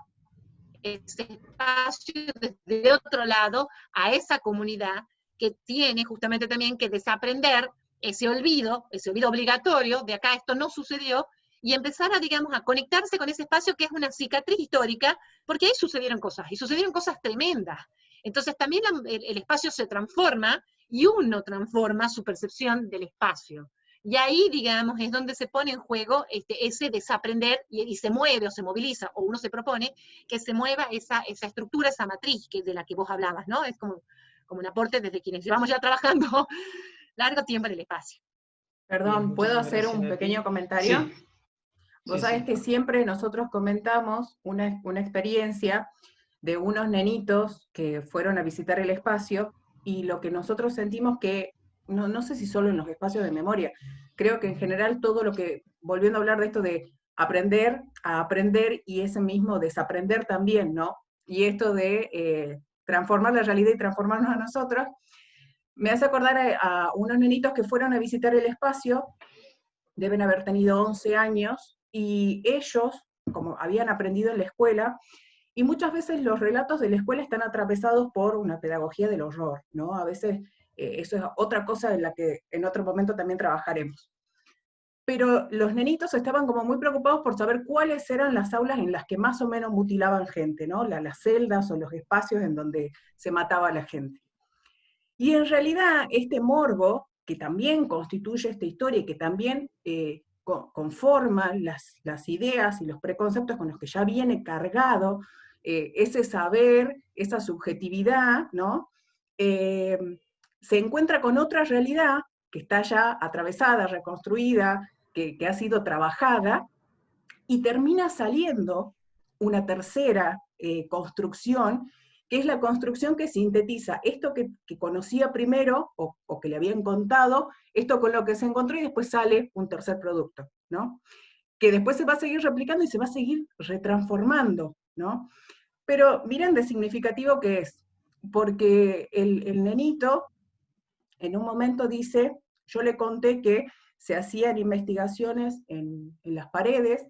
ese espacio desde otro lado a esa comunidad que tiene justamente también que desaprender ese olvido obligatorio de acá esto no sucedió, y empezar a, digamos, a conectarse con ese espacio que es una cicatriz histórica, porque ahí sucedieron cosas, y sucedieron cosas tremendas. Entonces también el espacio se transforma, y uno transforma su percepción del espacio. Y ahí, digamos, es donde se pone en juego ese desaprender, y se mueve o se moviliza, o uno se propone que se mueva esa estructura, esa matriz de la que vos hablabas, ¿no? Es como un aporte desde quienes llevamos ya trabajando largo tiempo en el espacio. Perdón, Bien, ¿puedo hacer gracias, un Nati. pequeño comentario? Sí. Vos Sí, sabés sí. que siempre nosotros comentamos una experiencia de unos nenitos que fueron a visitar el espacio, y lo que nosotros sentimos que, no sé si solo en los espacios de memoria, creo que en general todo lo que, volviendo a hablar de esto de aprender a aprender y ese mismo desaprender también, ¿no? Y esto de transformar la realidad y transformarnos a nosotros, me hace acordar a unos nenitos que fueron a visitar el espacio, deben haber tenido 11 años, y ellos, como habían aprendido en la escuela, y muchas veces los relatos de la escuela están atravesados por una pedagogía del horror, ¿no? A veces eso es otra cosa en la que en otro momento también trabajaremos. Pero los nenitos estaban como muy preocupados por saber cuáles eran las aulas en las que más o menos mutilaban gente, ¿no? Las celdas o los espacios en donde se mataba a la gente. Y en realidad este morbo, que también constituye esta historia y que también conforma las ideas y los preconceptos con los que ya viene cargado, ese saber, esa subjetividad, ¿no? Se encuentra con otra realidad que está ya atravesada, reconstruida, que ha sido trabajada, y termina saliendo una tercera construcción, que es la construcción que sintetiza esto que conocía primero, o que le habían contado, esto con lo que se encontró, y después sale un tercer producto, ¿no? Que después se va a seguir replicando y se va a seguir retransformando, ¿no? Pero miren de significativo que es, porque el nenito en un momento dice, yo le conté que se hacían investigaciones en las paredes,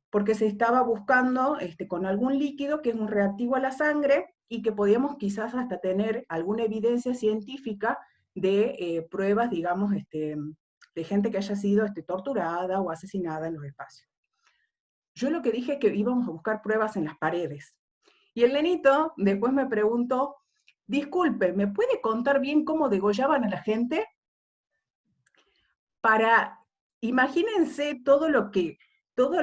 porque se estaba buscando con algún líquido que es un reactivo a la sangre, y que podíamos quizás hasta tener alguna evidencia científica de pruebas, digamos, de gente que haya sido torturada o asesinada en los espacios. Yo lo que dije es que íbamos a buscar pruebas en las paredes. Y el nenito después me preguntó, disculpe, ¿me puede contar bien cómo degollaban a la gente? Imagínense toda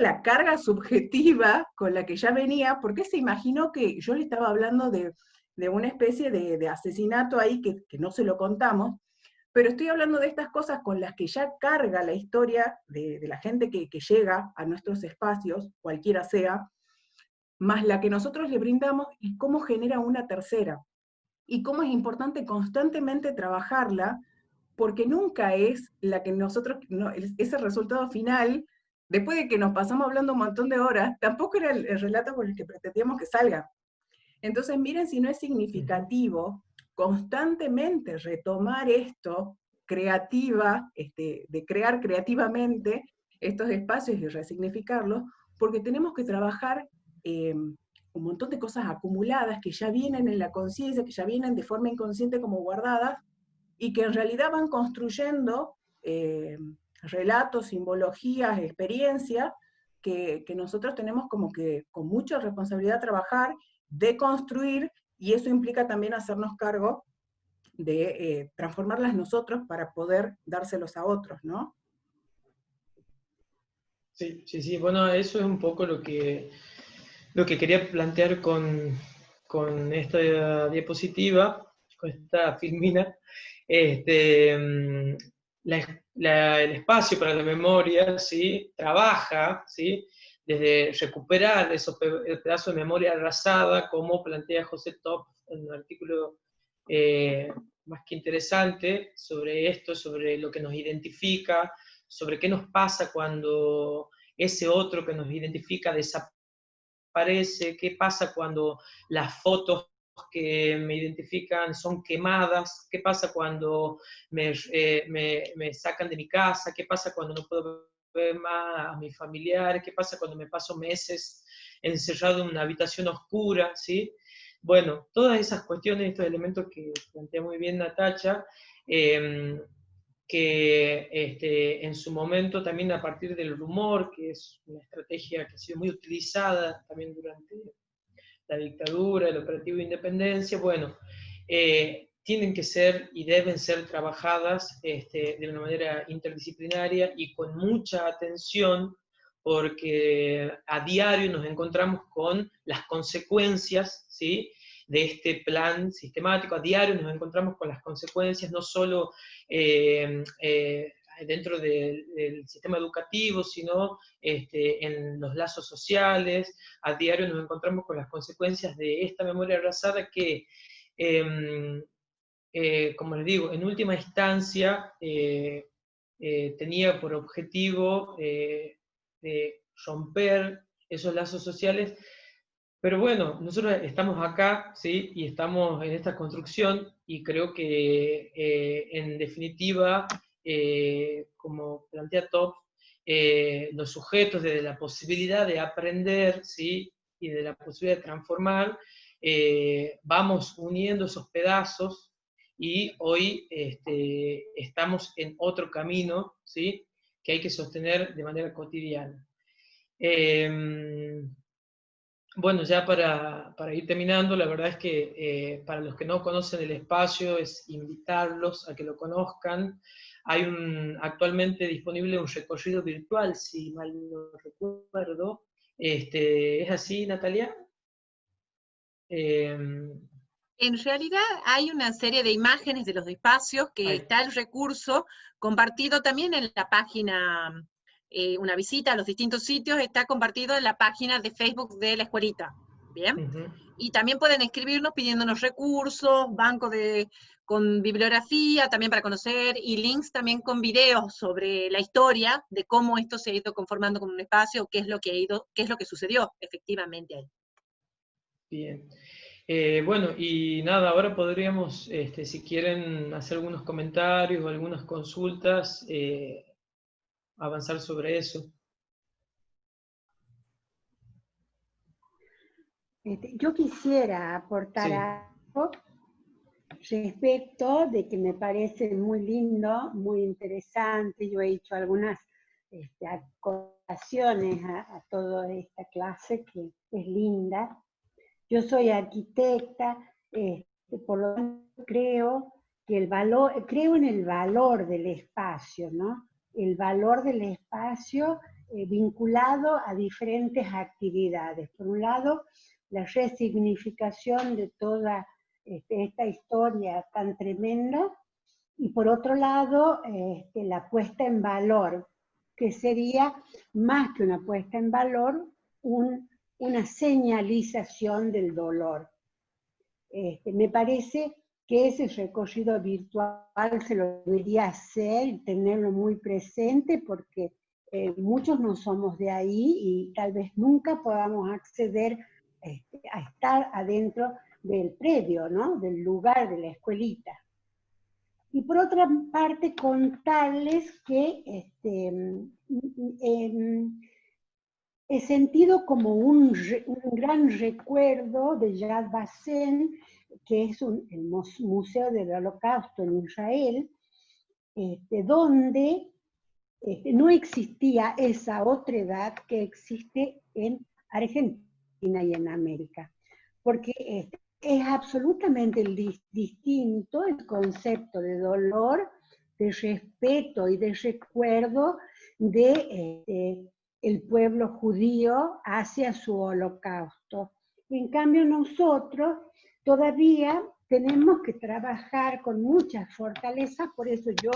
la carga subjetiva con la que ya venía, porque se imaginó que yo le estaba hablando de una especie de asesinato ahí que no se lo contamos, pero estoy hablando de estas cosas con las que ya carga la historia de la gente que llega a nuestros espacios, cualquiera sea, más la que nosotros le brindamos, y cómo genera una tercera, y cómo es importante constantemente trabajarla, porque nunca es la que nosotros, no, ese resultado final, después de que nos pasamos hablando un montón de horas, tampoco era el relato con el que pretendíamos que salga. Entonces miren si no es significativo constantemente retomar esto, creativa, de crear creativamente estos espacios y resignificarlos, porque tenemos que trabajar un montón de cosas acumuladas que ya vienen en la conciencia, que ya vienen de forma inconsciente como guardadas, y que en realidad van construyendo relatos, simbologías, experiencias, que nosotros tenemos como que con mucha responsabilidad trabajar, de construir, y eso implica también hacernos cargo de transformarlas nosotros para poder dárselos a otros, ¿no? Sí, sí, sí. Bueno, eso es un poco lo que quería plantear con esta diapositiva, con esta filmina. El espacio para la memoria, ¿sí? Trabaja, ¿sí? Desde recuperar el pedazo de memoria arrasada, como plantea José Top en un artículo más que interesante sobre esto, sobre lo que nos identifica, sobre qué nos pasa cuando ese otro que nos identifica desaparece, qué pasa cuando las fotos que me identifican son quemadas, qué pasa cuando me sacan de mi casa, qué pasa cuando no puedo ver más a mis familiares, qué pasa cuando me paso meses encerrado en una habitación oscura, ¿sí? Bueno, todas esas cuestiones, estos elementos que plantea muy bien Natacha, que en su momento también a partir del rumor, que es una estrategia que ha sido muy utilizada también durante la dictadura, el operativo de independencia, bueno, tienen que ser y deben ser trabajadas de una manera interdisciplinaria y con mucha atención, porque a diario nos encontramos con las consecuencias, ¿sí?, de este plan sistemático. A diario nos encontramos con las consecuencias no solo dentro del sistema educativo, sino en los lazos sociales. A diario nos encontramos con las consecuencias de esta memoria arrasada que, como les digo, en última instancia tenía por objetivo romper esos lazos sociales. Pero bueno, nosotros estamos acá, ¿sí?, y estamos en esta construcción, y creo que en definitiva, como plantea Top, los sujetos desde la posibilidad de aprender, ¿sí?, y de la posibilidad de transformar, vamos uniendo esos pedazos, y hoy estamos en otro camino, ¿sí?, que hay que sostener de manera cotidiana. Bueno, ya para ir terminando, la verdad es que para los que no conocen el espacio, es invitarlos a que lo conozcan. Hay actualmente disponible un recorrido virtual, si mal no recuerdo. ¿Es así, Natalia? En realidad hay una serie de imágenes de los espacios que está el recurso compartido también en la página, una visita a los distintos sitios está compartido en la página de Facebook de la escuelita, ¿bien? Y también pueden escribirnos pidiéndonos recursos, banco con bibliografía también para conocer, y links también con videos sobre la historia de cómo esto se ha ido conformando como un espacio, qué es lo que sucedió efectivamente ahí. Bien. Bueno, y nada, ahora podríamos, si quieren hacer algunos comentarios o algunas consultas, avanzar sobre eso. Yo quisiera aportar algo respecto de que me parece muy lindo, muy interesante. Yo he hecho algunas acotaciones a toda esta clase que es linda. Yo soy arquitecta, por lo tanto creo en el valor del espacio, ¿no? El valor del espacio vinculado a diferentes actividades. Por un lado, la resignificación de toda esta historia tan tremenda, y por otro lado, la puesta en valor, que sería más que una puesta en valor, una señalización del dolor. Me parece que ese recorrido virtual se lo debería hacer y tenerlo muy presente, porque muchos no somos de ahí y tal vez nunca podamos acceder a estar adentro del predio, ¿no?, del lugar de la escuelita. Y por otra parte, contarles que he sentido como un gran recuerdo de Yad Vashem, que es el Museo del Holocausto en Israel, donde no existía esa otredad que existe en Argentina y en América, porque es absolutamente distinto el concepto de dolor, de respeto y de recuerdo de el pueblo judío hacia su holocausto. En cambio, nosotros todavía tenemos que trabajar con mucha fortaleza, por eso yo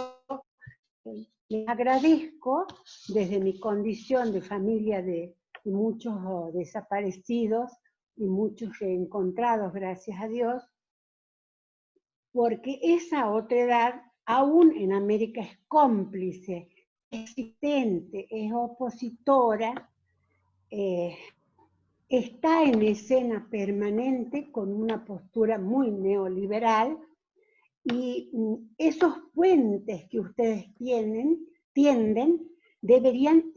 le agradezco desde mi condición de familia de muchos desaparecidos y muchos reencontrados, gracias a Dios, porque esa otredad aún en América es cómplice, existente, es opositora, está en escena permanente con una postura muy neoliberal, y esos puentes que ustedes tienden deberían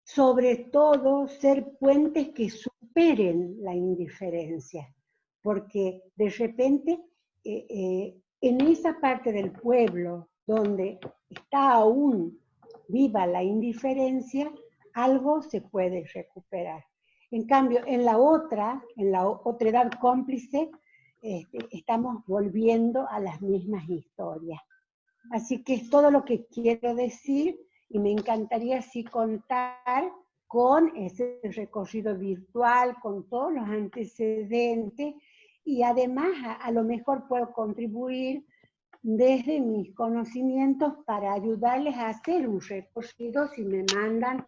sobre todo ser puentes que superen la indiferencia, porque de repente en esa parte del pueblo donde está aún viva la indiferencia, algo se puede recuperar. En cambio, en la otra edad cómplice, estamos volviendo a las mismas historias. Así que es todo lo que quiero decir, y me encantaría así contar con ese recorrido virtual, con todos los antecedentes, y además a lo mejor puedo contribuir desde mis conocimientos para ayudarles a hacer un recorrido si me mandan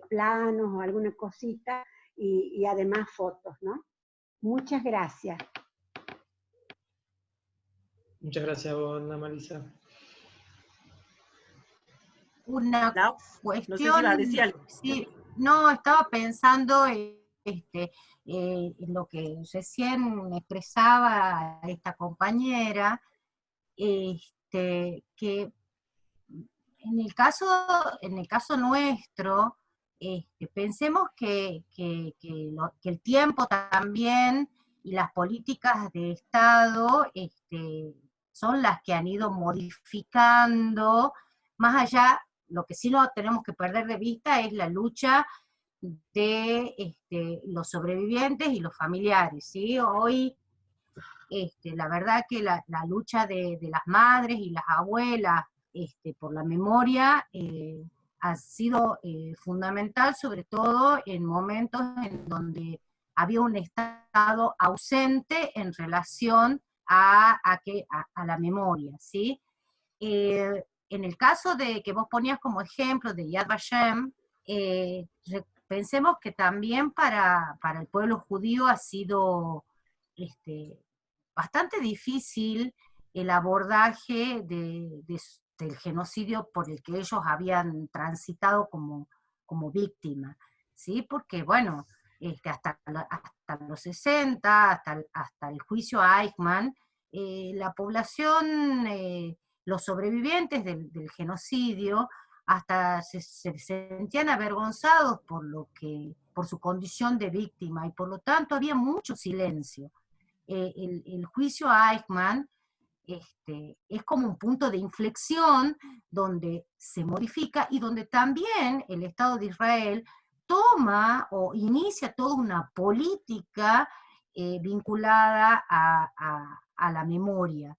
planos o alguna cosita, y además fotos, ¿no? Muchas gracias. Muchas gracias a vos, Ana Marisa. Una cuestión, no sé si iba a decir algo. Sí, no, estaba pensando en lo que recién expresaba esta compañera, que en el caso nuestro, pensemos que el tiempo también y las políticas de Estado son las que han ido modificando, más allá, lo que sí no tenemos que perder de vista es la lucha de los sobrevivientes y los familiares, ¿sí? Hoy, la verdad que la lucha de las madres y las abuelas por la memoria ha sido fundamental, sobre todo en momentos en donde había un Estado ausente en relación a la memoria, ¿sí? En el caso de que vos ponías como ejemplo de Yad Vashem, pensemos que también para el pueblo judío ha sido bastante difícil el abordaje del genocidio por el que ellos habían transitado como víctima, ¿sí? Porque, bueno, hasta los 60, hasta el juicio a Eichmann, la población, los sobrevivientes del genocidio, hasta se sentían avergonzados por su condición de víctima, y por lo tanto había mucho silencio. El juicio a Eichmann es como un punto de inflexión donde se modifica y donde también el Estado de Israel toma o inicia toda una política vinculada a la memoria.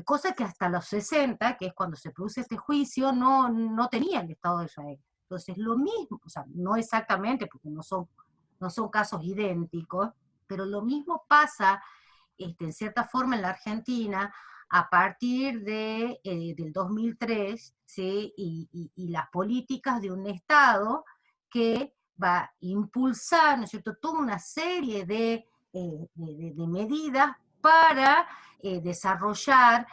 Cosa que hasta los 60, que es cuando se produce este juicio, no tenía el Estado de Israel. Entonces, lo mismo, o sea, no exactamente, porque no son casos idénticos, pero lo mismo pasa en cierta forma en la Argentina a partir del 2003, ¿sí? y las políticas de un Estado que va a impulsar, ¿no es cierto?, toda una serie de medidas para desarrollar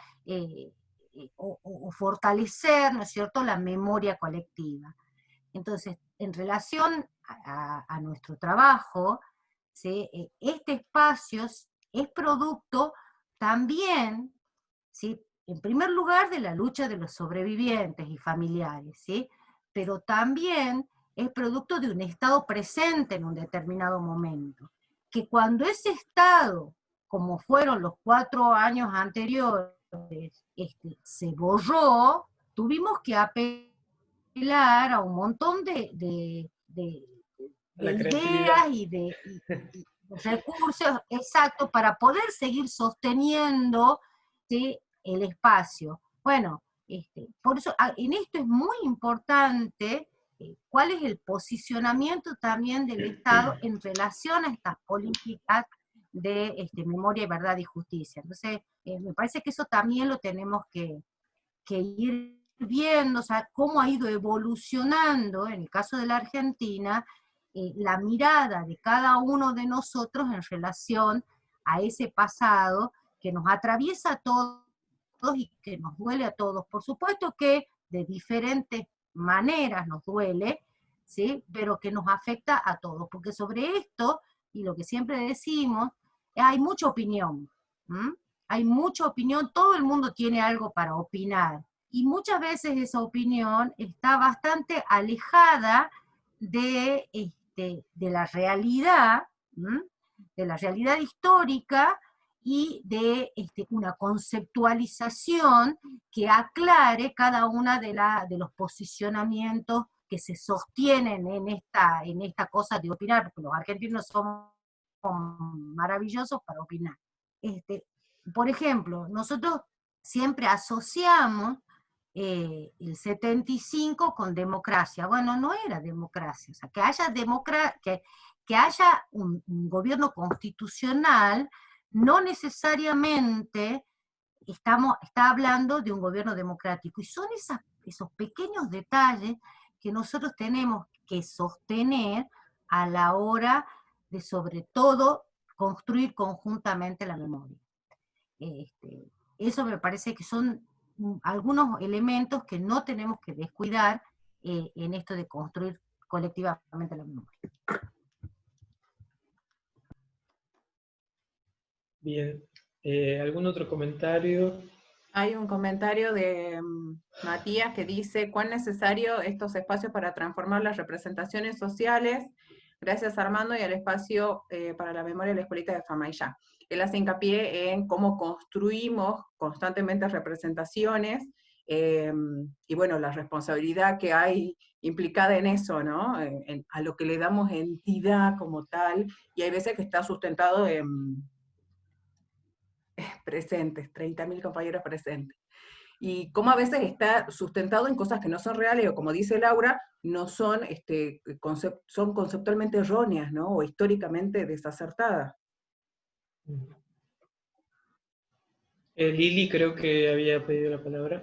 o fortalecer, ¿no es cierto?, la memoria colectiva. Entonces, en relación a nuestro trabajo, ¿sí? Este espacio es producto también, ¿sí?, en primer lugar, de la lucha de los sobrevivientes y familiares, ¿sí?, pero también es producto de un Estado presente en un determinado momento, que cuando ese Estado, como fueron los 4 años anteriores, se borró, tuvimos que apelar a un montón de ideas y de recursos, exacto, para poder seguir sosteniendo, ¿sí?, el espacio. Bueno, por eso en esto es muy importante cuál es el posicionamiento también del Estado en relación a estas políticas de memoria, verdad y justicia. Entonces, me parece que eso también lo tenemos que ir viendo, o sea, cómo ha ido evolucionando, en el caso de la Argentina, la mirada de cada uno de nosotros en relación a ese pasado que nos atraviesa a todos y que nos duele a todos. Por supuesto que de diferentes maneras nos duele, ¿sí?, pero que nos afecta a todos, porque sobre esto, y lo que siempre decimos, hay mucha opinión, hay mucha opinión, todo el mundo tiene algo para opinar, y muchas veces esa opinión está bastante alejada de la realidad, ¿m? De la realidad histórica y de una conceptualización que aclare cada una de los posicionamientos que se sostienen en esta cosa de opinar, porque los argentinos somos maravillosos para opinar. Por ejemplo, nosotros siempre asociamos el 75 con democracia. Bueno, no era democracia, o sea, que haya que haya un gobierno constitucional no necesariamente está hablando de un gobierno democrático, y son esos pequeños detalles que nosotros tenemos que sostener a la hora de, sobre todo, construir conjuntamente la memoria. Eso me parece que son algunos elementos que no tenemos que descuidar en esto de construir colectivamente la memoria. Bien. ¿Algún otro comentario? Hay un comentario de Matías que dice: ¿cuán necesario estos espacios para transformar las representaciones sociales? Gracias, Armando, y al espacio para la memoria de la escuelita de Famaillá. Él hace hincapié en cómo construimos constantemente representaciones, y bueno, la responsabilidad que hay implicada en eso, ¿no? A lo que le damos entidad como tal, y hay veces que está sustentado en presentes, 30.000 compañeros presentes. Y cómo a veces está sustentado en cosas que no son reales, o como dice Laura, no son, son conceptualmente erróneas, ¿no? O históricamente desacertadas. Lili creo que había pedido la palabra.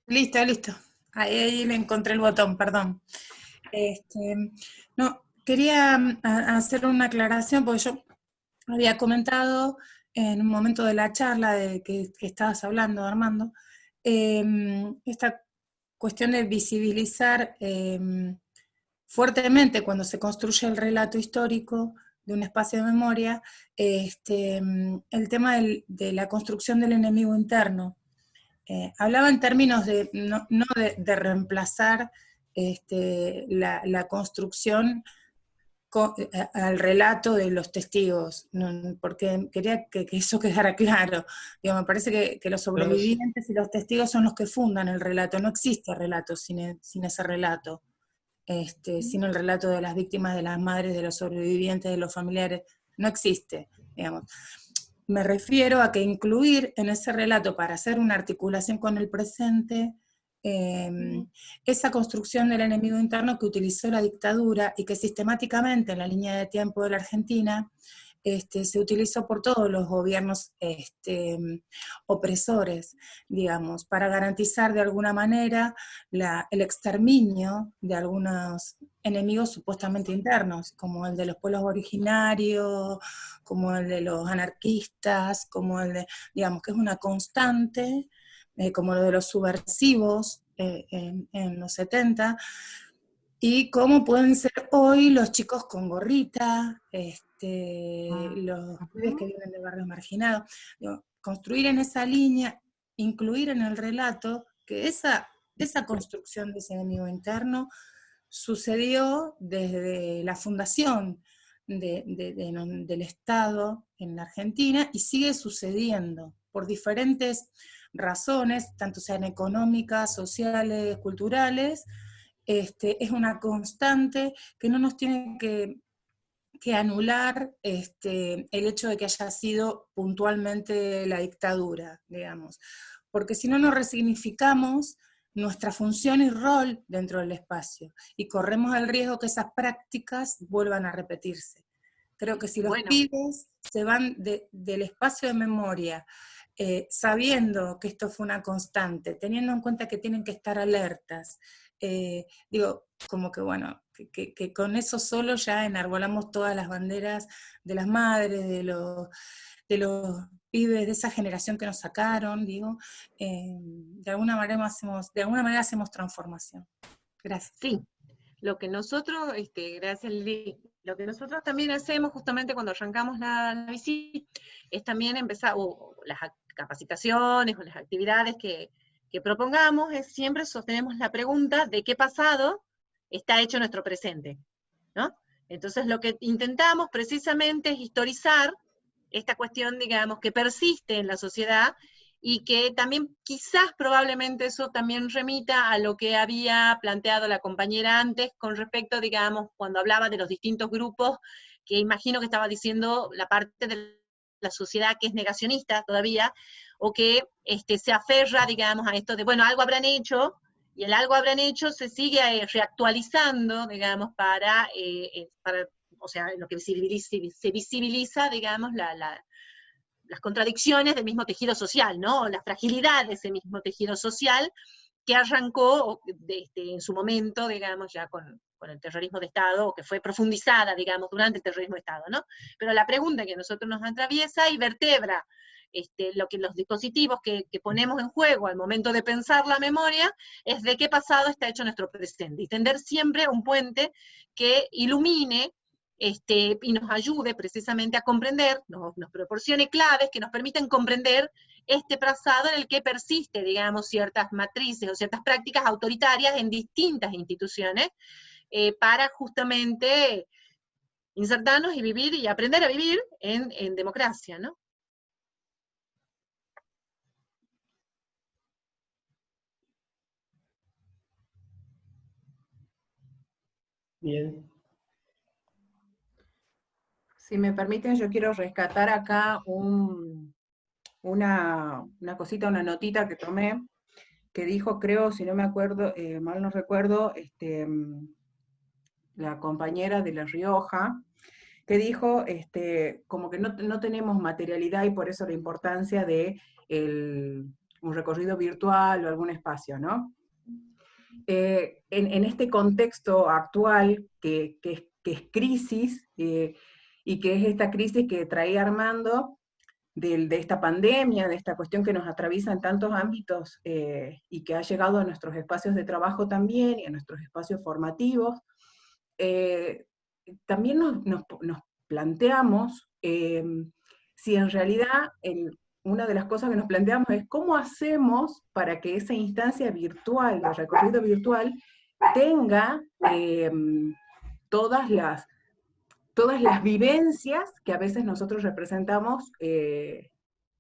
Listo. Ahí le encontré el botón, perdón. No, quería hacer una aclaración, porque yo había comentado en un momento de la charla de que estabas hablando, Armando, esta cuestión de visibilizar fuertemente cuando se construye el relato histórico de un espacio de memoria, el tema de la construcción del enemigo interno. Hablaba en términos de no de reemplazar la construcción al relato de los testigos, porque quería que eso quedara claro. Digo, me parece que los sobrevivientes y los testigos son los que fundan el relato, no existe relato sin ese relato, sin el relato de las víctimas, de las madres, de los sobrevivientes, de los familiares, no existe, digamos. Me refiero a que incluir en ese relato, para hacer una articulación con el presente, esa construcción del enemigo interno que utilizó la dictadura y que sistemáticamente en la línea de tiempo de la Argentina se utilizó por todos los gobiernos opresores, digamos, para garantizar de alguna manera el exterminio de algunos enemigos supuestamente internos, como el de los pueblos originarios, como el de los anarquistas, como el de, digamos, que es una constante, como lo de los subversivos en los 70, y cómo pueden ser hoy los chicos con gorrita, los pibes que viven de barrios marginados. Digo, construir en esa línea, incluir en el relato que esa construcción de ese enemigo interno sucedió desde la fundación del Estado en la Argentina y sigue sucediendo por diferentes razones, tanto sean económicas, sociales, culturales. Es una constante que no nos tiene que anular el hecho de que haya sido puntualmente la dictadura, digamos, porque si no nos resignificamos nuestra función y rol dentro del espacio, y corremos el riesgo que esas prácticas vuelvan a repetirse. Creo que si los pibes se van del espacio de memoria, sabiendo que esto fue una constante, teniendo en cuenta que tienen que estar alertas, digo, como que bueno, que con eso solo ya enarbolamos todas las banderas de las madres, de los pibes de esa generación que nos sacaron, digo, de alguna manera hacemos transformación. Gracias. Sí, lo que nosotros, gracias Lili, lo que nosotros también hacemos justamente cuando arrancamos la visita es también empezar, o las capacitaciones o las actividades que propongamos, es siempre sostenemos la pregunta de qué pasado está hecho nuestro presente, ¿no? Entonces lo que intentamos precisamente es historizar esta cuestión, digamos, que persiste en la sociedad, y que también quizás probablemente eso también remita a lo que había planteado la compañera antes con respecto, digamos, cuando hablaba de los distintos grupos, que imagino que estaba diciendo la parte de la sociedad que es negacionista todavía, o que se aferra, digamos, a esto de, bueno, algo habrán hecho, y el algo habrán hecho se sigue reactualizando, digamos, para o sea, lo que se visibiliza, digamos, las contradicciones del mismo tejido social, ¿no? La fragilidad de ese mismo tejido social que arrancó en su momento, digamos, ya con el terrorismo de Estado, o que fue profundizada, digamos, durante el terrorismo de Estado, ¿no? Pero la pregunta que a nosotros nos atraviesa y vertebra los dispositivos que ponemos en juego al momento de pensar la memoria, es de qué pasado está hecho nuestro presente, y tender siempre un puente que ilumine y nos ayude precisamente a comprender, nos proporcione claves que nos permiten comprender este pasado en el que persiste, digamos, ciertas matrices o ciertas prácticas autoritarias en distintas instituciones, para justamente insertarnos y vivir y aprender a vivir en democracia, ¿no? Bien. Si me permiten, yo quiero rescatar acá una cosita, una notita que tomé, que dijo, creo, si no me acuerdo, mal no recuerdo, la compañera de La Rioja, que dijo como que no tenemos materialidad y por eso la importancia de un recorrido virtual o algún espacio, ¿no? En este contexto actual, que es crisis, y que es esta crisis que traía Armando, de esta pandemia, de esta cuestión que nos atraviesa en tantos ámbitos, y que ha llegado a nuestros espacios de trabajo también, y a nuestros espacios formativos, también nos planteamos si en realidad una de las cosas que nos planteamos es cómo hacemos para que esa instancia virtual, el recorrido virtual, tenga todas las vivencias que a veces nosotros representamos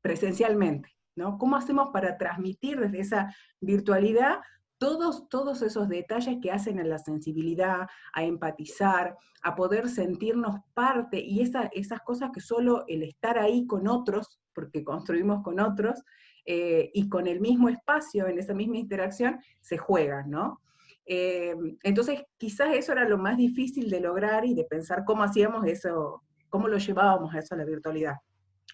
presencialmente, ¿no? ¿Cómo hacemos para transmitir desde esa virtualidad todos esos detalles que hacen a la sensibilidad, a empatizar, a poder sentirnos parte, y esas cosas que solo el estar ahí con otros, porque construimos con otros, y con el mismo espacio, en esa misma interacción, se juegan, ¿no? Entonces, quizás eso era lo más difícil de lograr y de pensar cómo hacíamos eso, cómo lo llevábamos a eso a la virtualidad.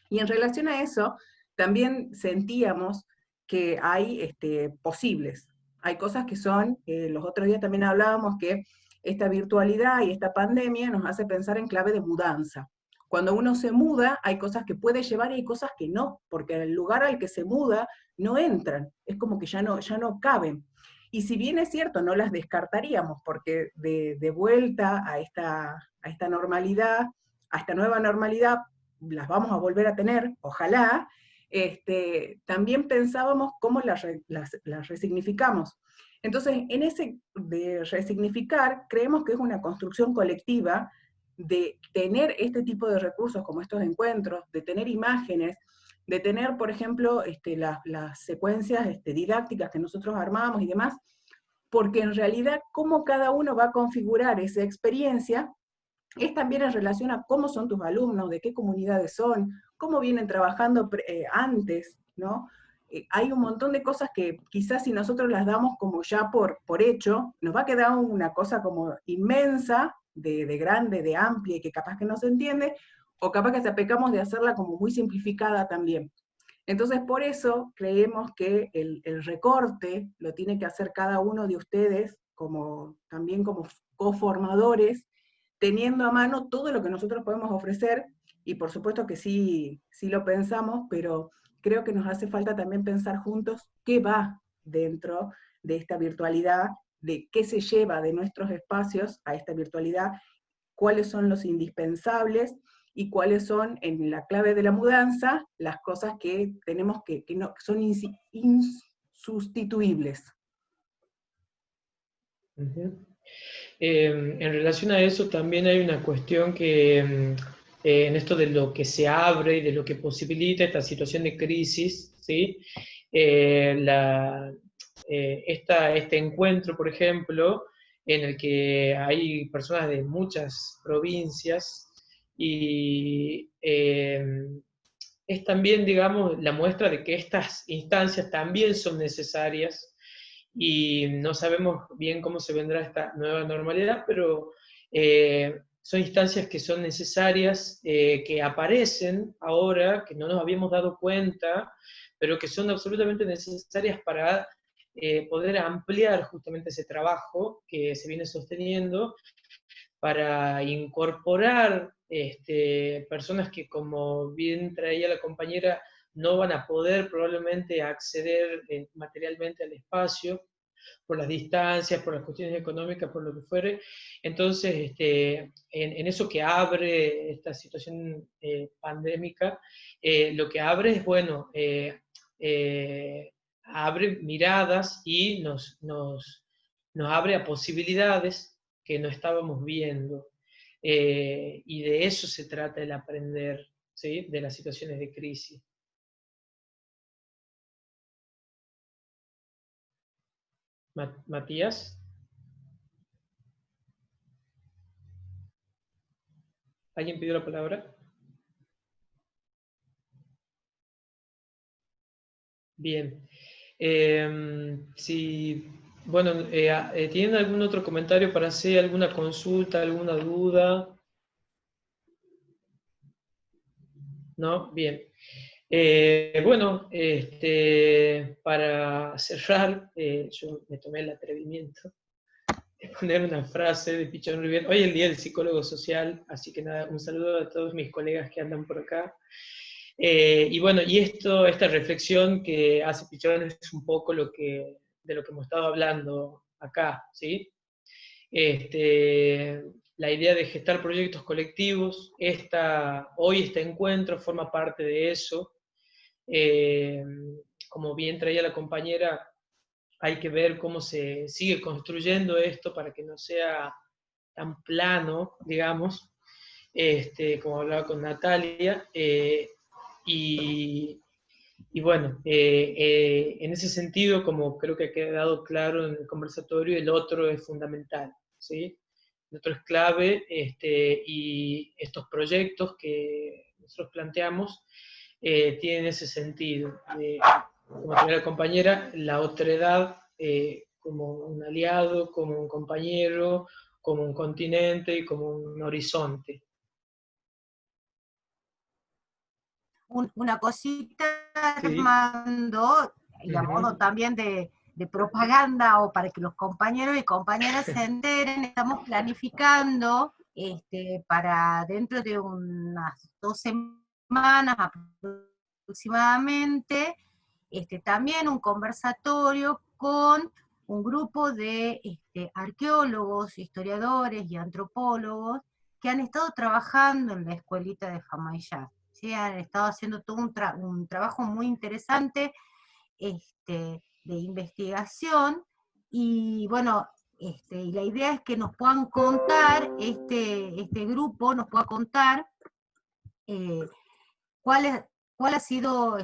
Y en relación a eso, también sentíamos que hay posibles. Hay cosas que son, los otros días también hablábamos que esta virtualidad y esta pandemia nos hace pensar en clave de mudanza. Cuando uno se muda, hay cosas que puede llevar y hay cosas que no, porque en el lugar al que se muda no entran, es como que ya no caben. Y si bien es cierto, no las descartaríamos, porque de vuelta a esta normalidad, a esta nueva normalidad, las vamos a volver a tener, ojalá, también pensábamos cómo las resignificamos. Entonces, en ese de resignificar, creemos que es una construcción colectiva de tener este tipo de recursos como estos encuentros, de tener imágenes, de tener, por ejemplo, las secuencias didácticas que nosotros armamos y demás, porque en realidad cómo cada uno va a configurar esa experiencia es también en relación a cómo son tus alumnos, de qué comunidades son, cómo vienen trabajando antes, ¿no? Hay un montón de cosas que quizás si nosotros las damos como ya por hecho, nos va a quedar una cosa como inmensa, de grande, de amplia, y que capaz que no se entiende, o capaz que se pecamos de hacerla como muy simplificada también. Entonces, por eso creemos que el recorte lo tiene que hacer cada uno de ustedes, también como coformadores, teniendo a mano todo lo que nosotros podemos ofrecer, y por supuesto que sí lo pensamos, pero creo que nos hace falta también pensar juntos qué va dentro de esta virtualidad, de qué se lleva de nuestros espacios a esta virtualidad, cuáles son los indispensables y cuáles son, en la clave de la mudanza, las cosas que tenemos que son insustituibles. En relación a eso también hay una cuestión que en esto de lo que se abre y de lo que posibilita esta situación de crisis, ¿sí? Este encuentro, por ejemplo, en el que hay personas de muchas provincias y es también, digamos, la muestra de que estas instancias también son necesarias y no sabemos bien cómo se vendrá esta nueva normalidad, pero son instancias que son necesarias, que aparecen ahora, que no nos habíamos dado cuenta, pero que son absolutamente necesarias para poder ampliar justamente ese trabajo que se viene sosteniendo, para incorporar personas que, como bien traía la compañera, no van a poder probablemente acceder materialmente al espacio, por las distancias, por las cuestiones económicas, por lo que fuere. Entonces, en eso que abre esta situación pandémica, lo que abre es, bueno, abre miradas y nos abre a posibilidades que no estábamos viendo. Y de eso se trata el aprender, ¿sí? De las situaciones de crisis. Matías. ¿Alguien pidió la palabra? Bien. Bueno, ¿tienen algún otro comentario para hacer, alguna consulta, alguna duda? ¿No? Bien. Bueno, para cerrar, yo me tomé el atrevimiento de poner una frase de Pichón Rivière. Hoy es el Día del Psicólogo Social, así que nada, un saludo a todos mis colegas que andan por acá. Y bueno, y esta reflexión que hace Pichón es un poco de lo que hemos estado hablando acá, ¿sí? La idea de gestar proyectos colectivos, hoy este encuentro forma parte de eso. Como bien traía la compañera, hay que ver cómo se sigue construyendo esto para que no sea tan plano, digamos, como hablaba con Natalia, y bueno, en ese sentido, como creo que ha quedado claro en el conversatorio, el otro es fundamental, ¿sí? El otro es clave, y estos proyectos que nosotros planteamos tienen ese sentido. Como tenía la compañera, la otredad como un aliado, como un compañero, como un continente y como un horizonte. Una cosita, Sí. Armando, y a modo también de propaganda o para que los compañeros y compañeras se enteren, estamos planificando para dentro de unas 2 semanas aproximadamente, también un conversatorio con un grupo de arqueólogos, historiadores y antropólogos que han estado trabajando en la escuelita de Famaillá. ¿Sí? Han estado haciendo todo un trabajo muy interesante de investigación, y bueno, y la idea es que nos puedan contar, este grupo nos pueda contar cuál ha sido,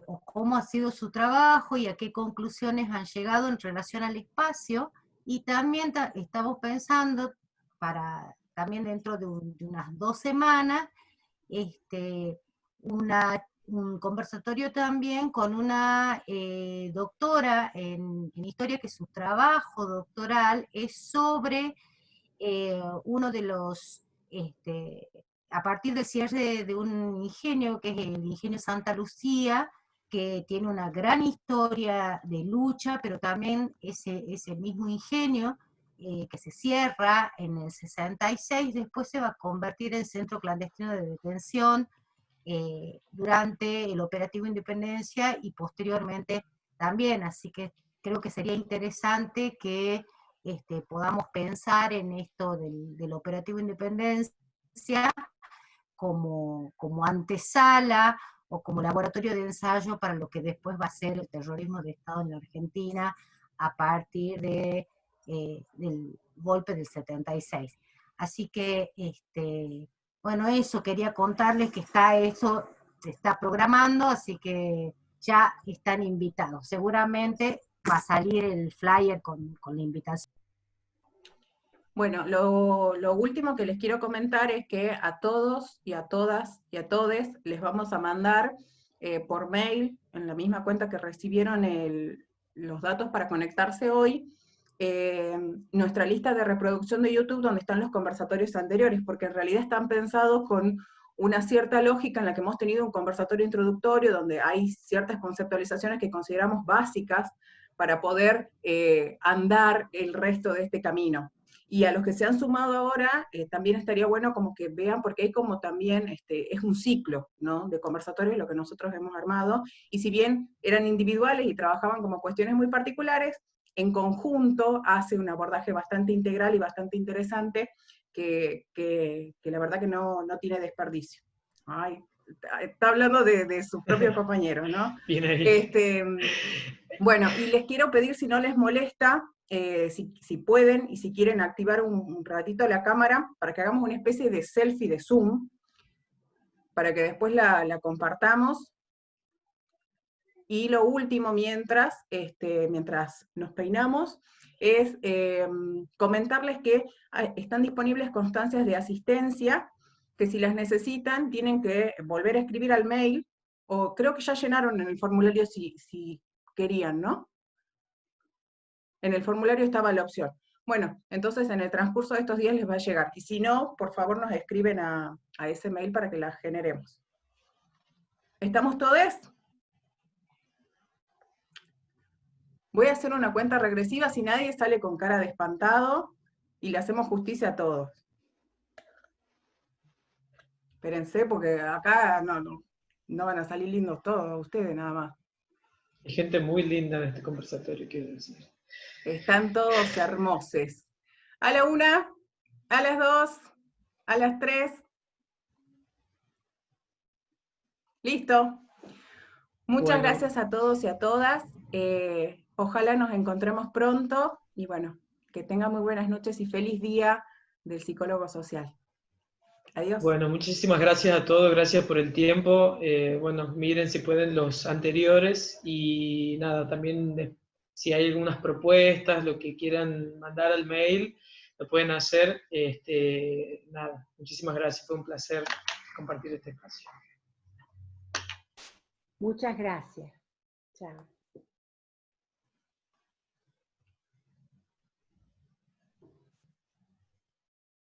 o cómo ha sido su trabajo y a qué conclusiones han llegado en relación al espacio, y también estamos pensando para también dentro de unas 2 semanas, un conversatorio también con una doctora en historia, que su trabajo doctoral es sobre uno de los, a partir del cierre de un ingenio, que es el ingenio Santa Lucía, que tiene una gran historia de lucha, pero también ese mismo ingenio que se cierra en el 66, después se va a convertir en centro clandestino de detención durante el operativo Independencia y posteriormente también, así que creo que sería interesante que podamos pensar en esto del operativo Independencia como antesala o como laboratorio de ensayo para lo que después va a ser el terrorismo de Estado en la Argentina a partir del golpe del 76. Así que, bueno, eso quería contarles que eso se está programando, así que ya están invitados. Seguramente va a salir el flyer con la invitación. Bueno, lo último que les quiero comentar es que a todos y a todas y a todes les vamos a mandar por mail, en la misma cuenta que recibieron los datos para conectarse hoy, nuestra lista de reproducción de YouTube donde están los conversatorios anteriores, porque en realidad están pensados con una cierta lógica en la que hemos tenido un conversatorio introductorio donde hay ciertas conceptualizaciones que consideramos básicas para poder andar el resto de este camino. Y a los que se han sumado ahora, también estaría bueno como que vean, porque hay como también, es un ciclo, ¿no?, de conversatorios lo que nosotros hemos armado, y si bien eran individuales y trabajaban como cuestiones muy particulares, en conjunto hace un abordaje bastante integral y bastante interesante, que la verdad que no tiene desperdicio. Ay, está hablando de sus propios compañeros, ¿no? Bien ahí. Bueno, y les quiero pedir, si no les molesta, si pueden y si quieren activar un ratito la cámara para que hagamos una especie de selfie de Zoom, para que después la compartamos. Y lo último, mientras nos peinamos, es comentarles que están disponibles constancias de asistencia, que si las necesitan tienen que volver a escribir al mail, o creo que ya llenaron en el formulario si querían, ¿no? En el formulario estaba la opción. Bueno, entonces en el transcurso de estos días les va a llegar. Y si no, por favor nos escriben a ese mail para que la generemos. ¿Estamos todos? Voy a hacer una cuenta regresiva si nadie sale con cara de espantado y le hacemos justicia a todos. Espérense, porque acá no van a salir lindos todos, ustedes nada más. Hay gente muy linda en este conversatorio, quiero decir. Están todos hermosos. A la 1, a las 2, a las 3. Listo. Muchas gracias a todos y a todas. Ojalá nos encontremos pronto. Y bueno, que tengan muy buenas noches y feliz día del psicólogo social. Adiós. Bueno, muchísimas gracias a todos, gracias por el tiempo. Bueno, miren si pueden los anteriores y nada, también si hay algunas propuestas, lo que quieran mandar al mail, lo pueden hacer. Nada, muchísimas gracias, fue un placer compartir este espacio. Muchas gracias. Chao.